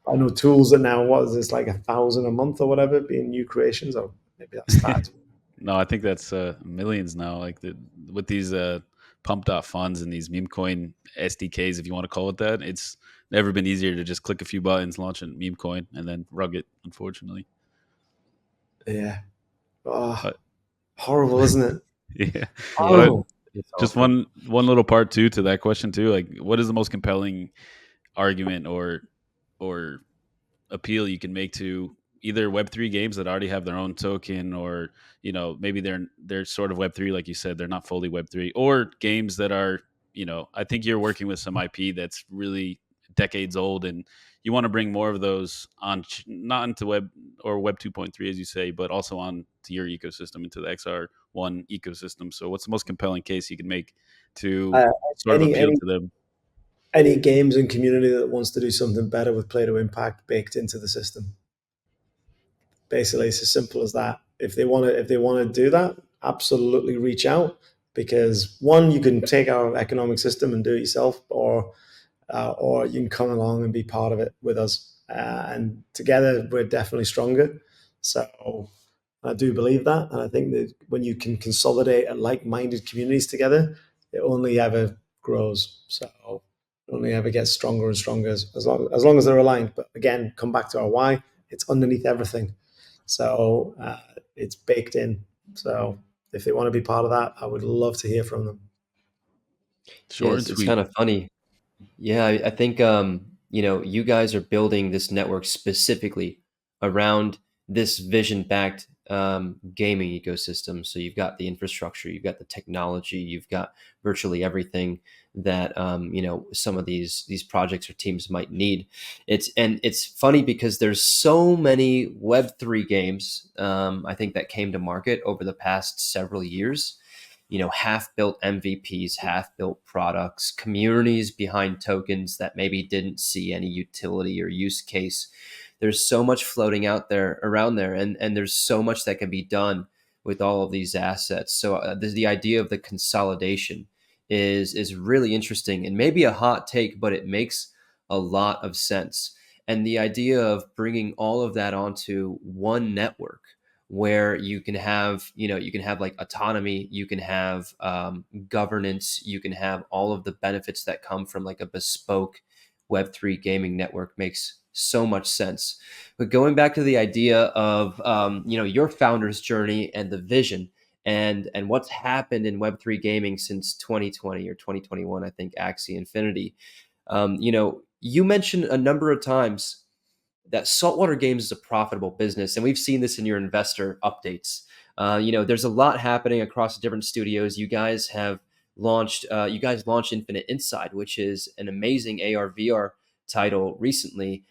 I know tools that now, what is this, like 1,000 a month or whatever, being new creations, or maybe that's that. No, I think that's millions now. Like with these pumped out funds and these meme coin SDKs, if you want to call it that, it's never been easier to just click a few buttons, launch a meme coin, and then rug it. Unfortunately, Yeah. Oh, but horrible, isn't it? yeah. Yeah, But Horrible. it's just awful. one little part too to that question too. Like, what is the most compelling argument or appeal you can make to either Web3 games that already have their own token, or maybe they're sort of Web3, like you said, they're not fully Web3, or games that are, I think you're working with some IP that's really decades old, and you want to bring more of those on, not into Web or Web 2.3 as you say, but also on to your ecosystem, into the XR1 ecosystem. So what's the most compelling case you can make to Uh, sort of any appeal any to them? any games and community that wants to do something better with play to impact baked into the system. Basically, it's as simple as that. If they want to do that, absolutely reach out, because one, you can take our economic system and do it yourself, or you can come along and be part of it with us. And together, we're definitely stronger. So I do believe that, and I think that when you can consolidate like-minded communities together, it only ever grows. So it only ever gets stronger and stronger as long as they're aligned. But again, come back to our why. It's underneath everything. So it's baked in. So if they want to be part of that, I would love to hear from them. Yeah, Short and it's sweet. kind of funny. Yeah, I think you guys are building this network specifically around this vision-backed gaming ecosystem. So you've got the infrastructure, you've got the technology, you've got virtually everything that some of these projects or teams might need. It's funny because there's so many Web3 games I think that came to market over the past several years, half built MVPs, half built products, communities behind tokens that maybe didn't see any utility or use case. There's so much floating out there around there, and there's so much that can be done with all of these assets. So the idea of the consolidation is really interesting and maybe a hot take, but it makes a lot of sense. And the idea of bringing all of that onto one network where you can have like autonomy, you can have governance, you can have all of the benefits that come from like a bespoke Web3 gaming network makes so much sense. But going back to the idea of your founder's journey and the vision and what's happened in Web3 gaming since 2020 or 2021, I think Axie Infinity. You mentioned a number of times that Saltwater Games is a profitable business, and we've seen this in your investor updates. There's a lot happening across different studios. You guys launched Infinite Inside, which is an amazing AR/VR title recently,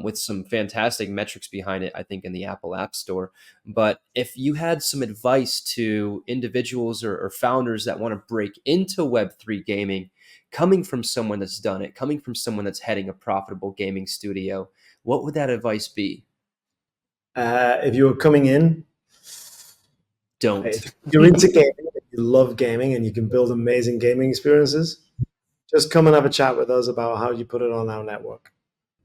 with some fantastic metrics behind it, I think, in the Apple App Store. But if you had some advice to individuals or founders that want to break into Web3 gaming, coming from someone that's done it, coming from someone that's heading a profitable gaming studio, what would that advice be? If you were coming in, Don't. if you're into gaming, if you love gaming, and you can build amazing gaming experiences, just come and have a chat with us about how you put it on our network.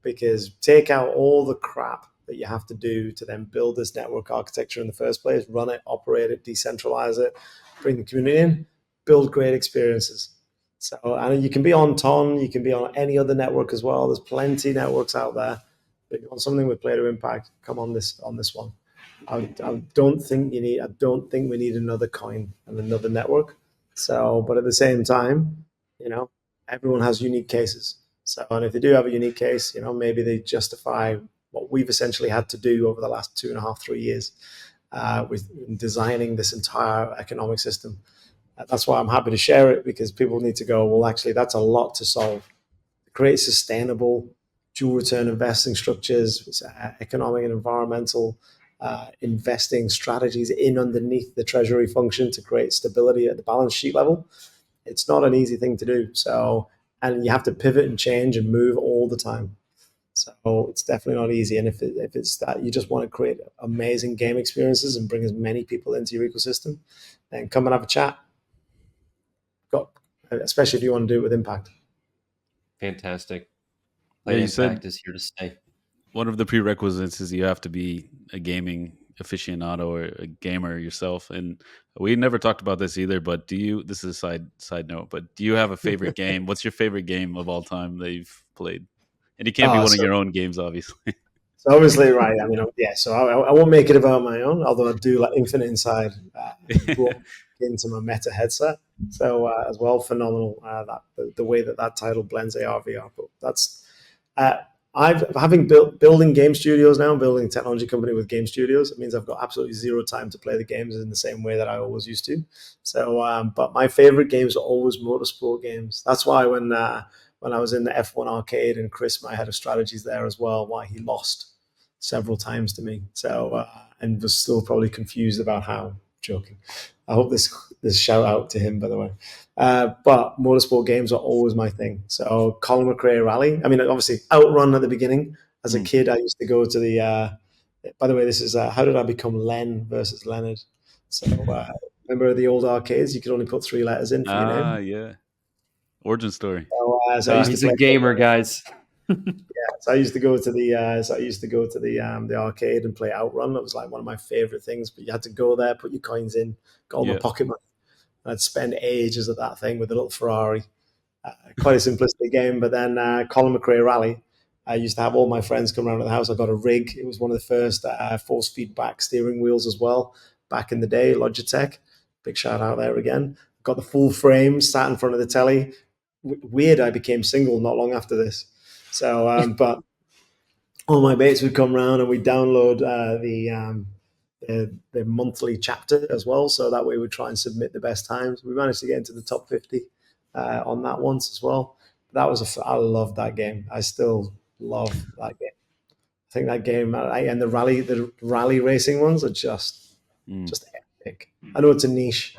Because take out all the crap that you have to do to then build this network architecture in the first place, run it, operate it, decentralize it, bring the community in, build great experiences. So, and you can be on Ton, you can be on any other network as well. There's plenty of networks out there. But if you want something with play to impact, come on this one. I don't think you need. I don't think we need another coin and another network. So, but at the same time, You know, everyone has unique cases. So, and if they do have a unique case, maybe they justify what we've essentially had to do over the last 2.5, 3 years with designing this entire economic system. That's why I'm happy to share it, because people need to go, well, actually, that's a lot to solve. Create sustainable dual return investing structures, economic and environmental investing strategies in underneath the treasury function to create stability at the balance sheet level. It's not an easy thing to do. So, and you have to pivot and change and move all the time. So it's definitely not easy. And if it's that you just want to create amazing game experiences and bring as many people into your ecosystem, then come and have a chat. Especially if you want to do it with impact. Fantastic. Yeah, Plain you said impact is here to stay. one of the prerequisites is you have to be a gaming aficionado or a gamer yourself. And we never talked about this either, but this is a side note, but do you have a favorite game? What's your favorite game of all time that you've played? And it can't be Oh, one of your own games, obviously. so obviously, right. I mean, yeah. So I won't make it about my own, although I do like Infinite Inside. Brought into my Meta headset, so as well, phenomenal. That the way that title blends AR VR. But that's uh, I've having building game studios now, building a technology company with game studios. It means I've got absolutely zero time to play the games in the same way that I always used to. So, but my favorite games are always motorsport games. That's why when I was in the F1 arcade, and Chris, my head of strategies there as well, why he lost several times to me. So, and was still probably confused about how. Joking. I hope this shout out to him, by the way. But motorsport games are always my thing. So Colin McRae Rally. I mean, obviously Outrun at the beginning. As a kid, I used to go to the. By the way, this is how did I become Len versus Leonard? So remember the old arcades? You could only put 3 letters in for your name. Yeah. Origin story. So I used to He's a play. gamer, guys. So I used to go to the arcade and play Outrun. It was like one of my favorite things. But you had to go there, put your coins in, got all my Yeah. pocket money, and I'd spend ages at that thing with a little Ferrari. Quite a simplistic game. But then Colin McRae Rally, I used to have all my friends come around to the house. I got a rig. It was one of the first force feedback steering wheels as well back in the day, Logitech. Big shout out there again. Got the full frame, sat in front of the telly. Weird, I became single not long after this. So, but all my mates would come round and we'd download the monthly chapter as well. So that way we'd try and submit the best times. We managed to get into the top 50 on that once as well. That was I loved that game. I still love that game. I think that game and the rally racing ones are just epic. I know it's a niche,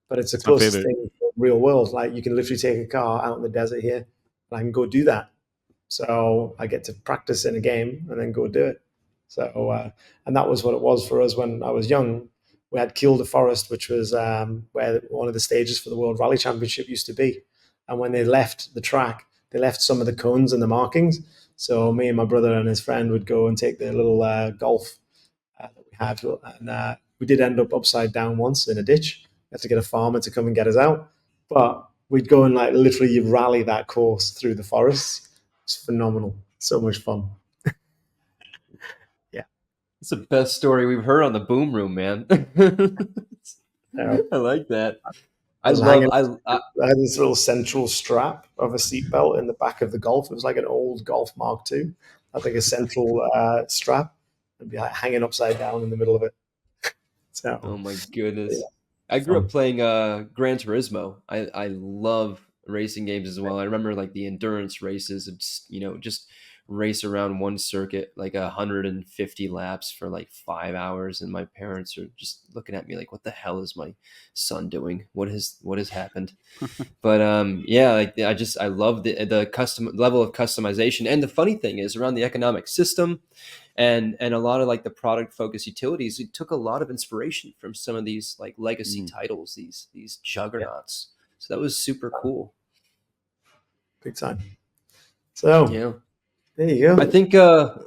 but it's the It's my closest favorite. thing to the real world. Like you can literally take a car out in the desert here, and I can go do that. So I get to practice in a game and then go do it. So and that was what it was for us when I was young. We had Kiel de Forest, which was where one of the stages for the World Rally Championship used to be. And when they left the track, they left some of the cones and the markings. So me and my brother and his friend would go and take the little golf that we had, and we did end up upside down once in a ditch. We had to get a farmer to come and get us out, but we'd go and like literally rally that course through the forests. It's phenomenal, so much fun. Yeah, It's the best story we've heard on the Boom Room, man. I I like that. I was love. hanging. I I had this little central strap of a seatbelt in the back of the Golf. It was like an old Golf Mark II. I had like a central strap and be like hanging upside down in the middle of it. Oh So my yeah, goodness. I grew up fun. playing Gran Turismo. I love racing games as well. I remember like the endurance races and just race around one circuit like 150 laps for like 5 hours, and my parents are just looking at me like, what the hell is my son doing? What has happened? But yeah, like I love the custom level of customization. And the funny thing is, around the economic system and a lot of like the product focused utilities, it took a lot of inspiration from some of these like legacy titles, these Yeah, juggernauts. So that was super cool. big time. So Yeah. there you I go. think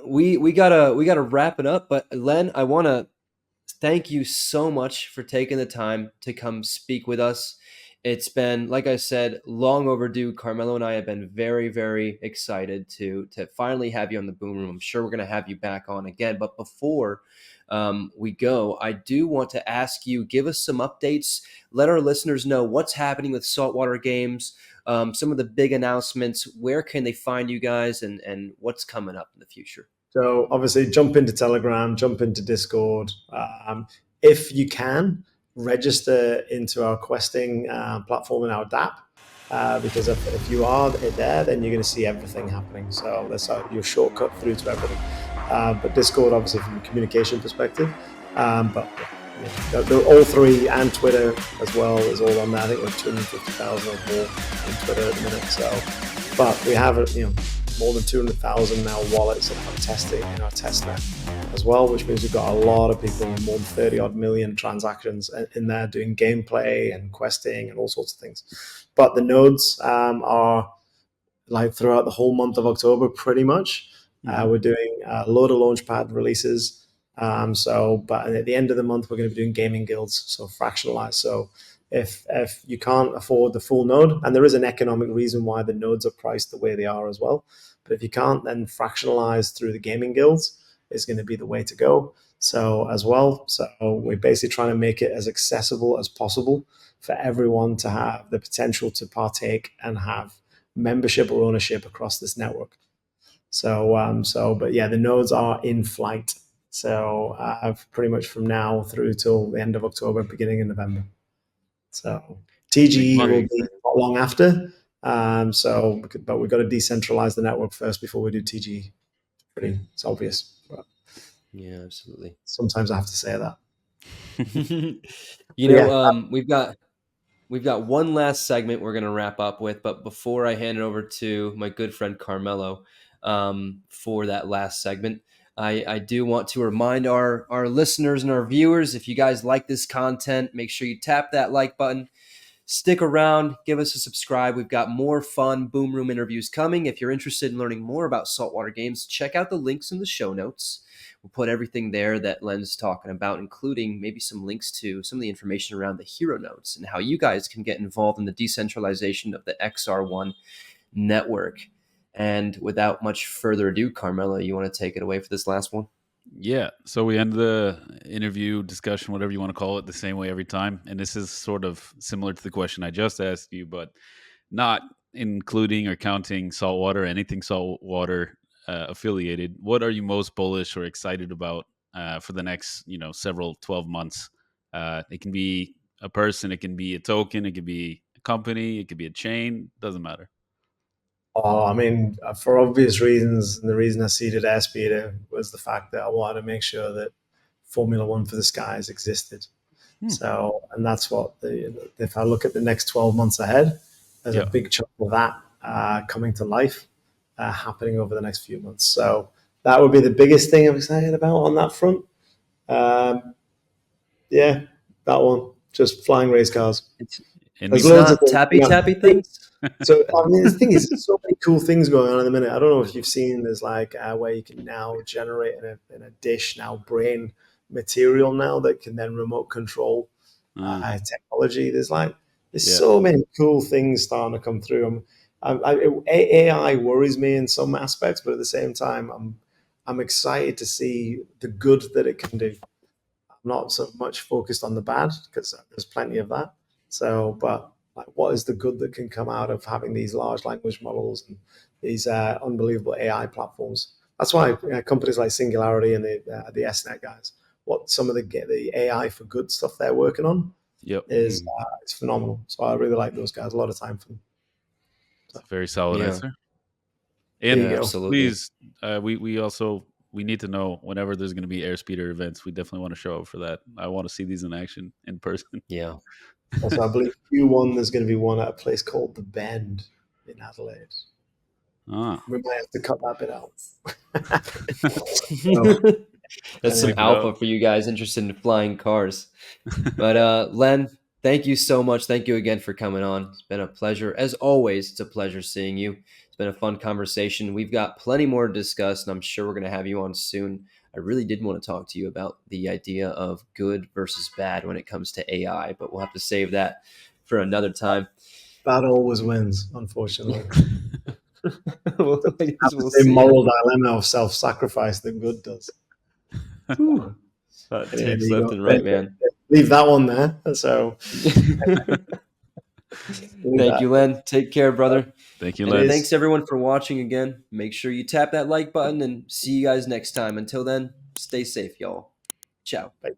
we gotta wrap it up. But Len, I wanna thank you so much for taking the time to come speak with us. It's been, like I said, long overdue. Carmelo and I have been very, very excited to finally have you on the Boom Room. I'm sure we're going to have you back on again. But before we go, I do want to ask you, give us some updates. Let our listeners know what's happening with Saltwater Games, some of the big announcements. Where can they find you guys, and what's coming up in the future? So obviously, jump into Telegram, jump into Discord. If you can, register into our questing platform in our DApp. Because if you are there, then you're going to see everything happening. So that's your shortcut through to everything. But Discord, obviously, from a communication perspective. But yeah, they're all three, and Twitter as well is all on there. I think we're 250,000 or more on Twitter at the minute. So, but we have more than 200,000 now wallets that are testing in our testnet as well, which means we've got a lot of people, more than 30 odd million transactions in there doing gameplay and questing and all sorts of things. But the nodes are like throughout the whole month of October, pretty much. We're doing a load of Launchpad releases. But at the end of the month, we're going to be doing gaming guilds, so fractionalized. So if you can't afford the full node, and there is an economic reason why the nodes are priced the way they are as well, but if you can't, then fractionalize through the gaming guilds is going to be the way to go. So as well, so we're basically trying to make it as accessible as possible for everyone to have the potential to partake and have membership or ownership across this network. But yeah, the nodes are in flight. So pretty much from now through till the end of October, beginning of November. So TGE will be not long after. But we've got to decentralize the network first before we do TGE. It's obvious. But Yeah, absolutely. sometimes I have to say that. We've got one last segment we're going to wrap up with, but before I hand it over to my good friend Carmelo for that last segment, I do want to remind our listeners and our viewers, if you guys like this content, make sure you tap that like button. Stick around, give us a subscribe. We've got more fun Boom Room interviews coming. If you're interested in learning more about Saltwater Games, check out the links in the show notes. We'll put everything there that Len's talking about, including maybe some links to some of the information around the hero nodes and how you guys can get involved in the decentralization of the XR1 network. And without much further ado, Carmelo, you want to take it away for this last one? Yeah. So we end the interview, discussion, whatever you want to call it, the same way every time. And this is sort of similar to the question I just asked you, but not including or counting Saltwater, anything Saltwater affiliated. What are you most bullish or excited about for the next, several 12 months? It can be a person, it can be a token, it could be a company, it could be a chain, doesn't matter. Oh, I mean, for obvious reasons, and the reason I seeded Airspeeder was the fact that I wanted to make sure that Formula One for the Skies existed. So, and that's what if I look at the next 12 months ahead, there's a big chunk of that coming to life, happening over the next few months. So that would be the biggest thing I'm excited about on that front. Yeah, that one, just flying race cars. It's not tappy things. So I mean, the thing is, there's so many cool things going on in the minute. I don't know if you've seen. There's like where you can now generate in a dish now brain material now that can then remote control technology. There's so many cool things starting to come through. AI worries me in some aspects, but at the same time, I'm excited to see the good that it can do. I'm not so much focused on the bad because there's plenty of that. So, but like, what is the good that can come out of having these large language models and these unbelievable AI platforms? That's why companies like Singularity and the SNet guys, what some of the AI for good stuff they're working on is it's phenomenal. So I really like those guys. A lot of time for them. It's a very solid answer. And absolutely. Please, we need to know whenever there's going to be airspeeder events. We definitely want to show up for that. I want to see these in action in person. Yeah. Also, I believe Q1 there's going to be one at a place called The Bend in Adelaide. We might have to cut that bit out. That's some alpha for you guys interested in flying cars. But Len, thank you so much. Thank you again for coming on. It's been a pleasure. As always, it's a pleasure seeing you. It's been a fun conversation. We've got plenty more to discuss, and I'm sure we're going to have you on soon. I really did want to talk to you about the idea of good versus bad when it comes to AI, but we'll have to save that for another time. That always wins, unfortunately. We'll The same see. moral dilemma of self-sacrifice that good does. Whew. Anyway, Takes there you left go. and right, man. Leave that one there. So Thank you, Len. Take care, brother. Thank you, And Len. thanks everyone for watching again. Make sure you tap that like button and see you guys next time. Until then, stay safe, y'all. Ciao. Bye.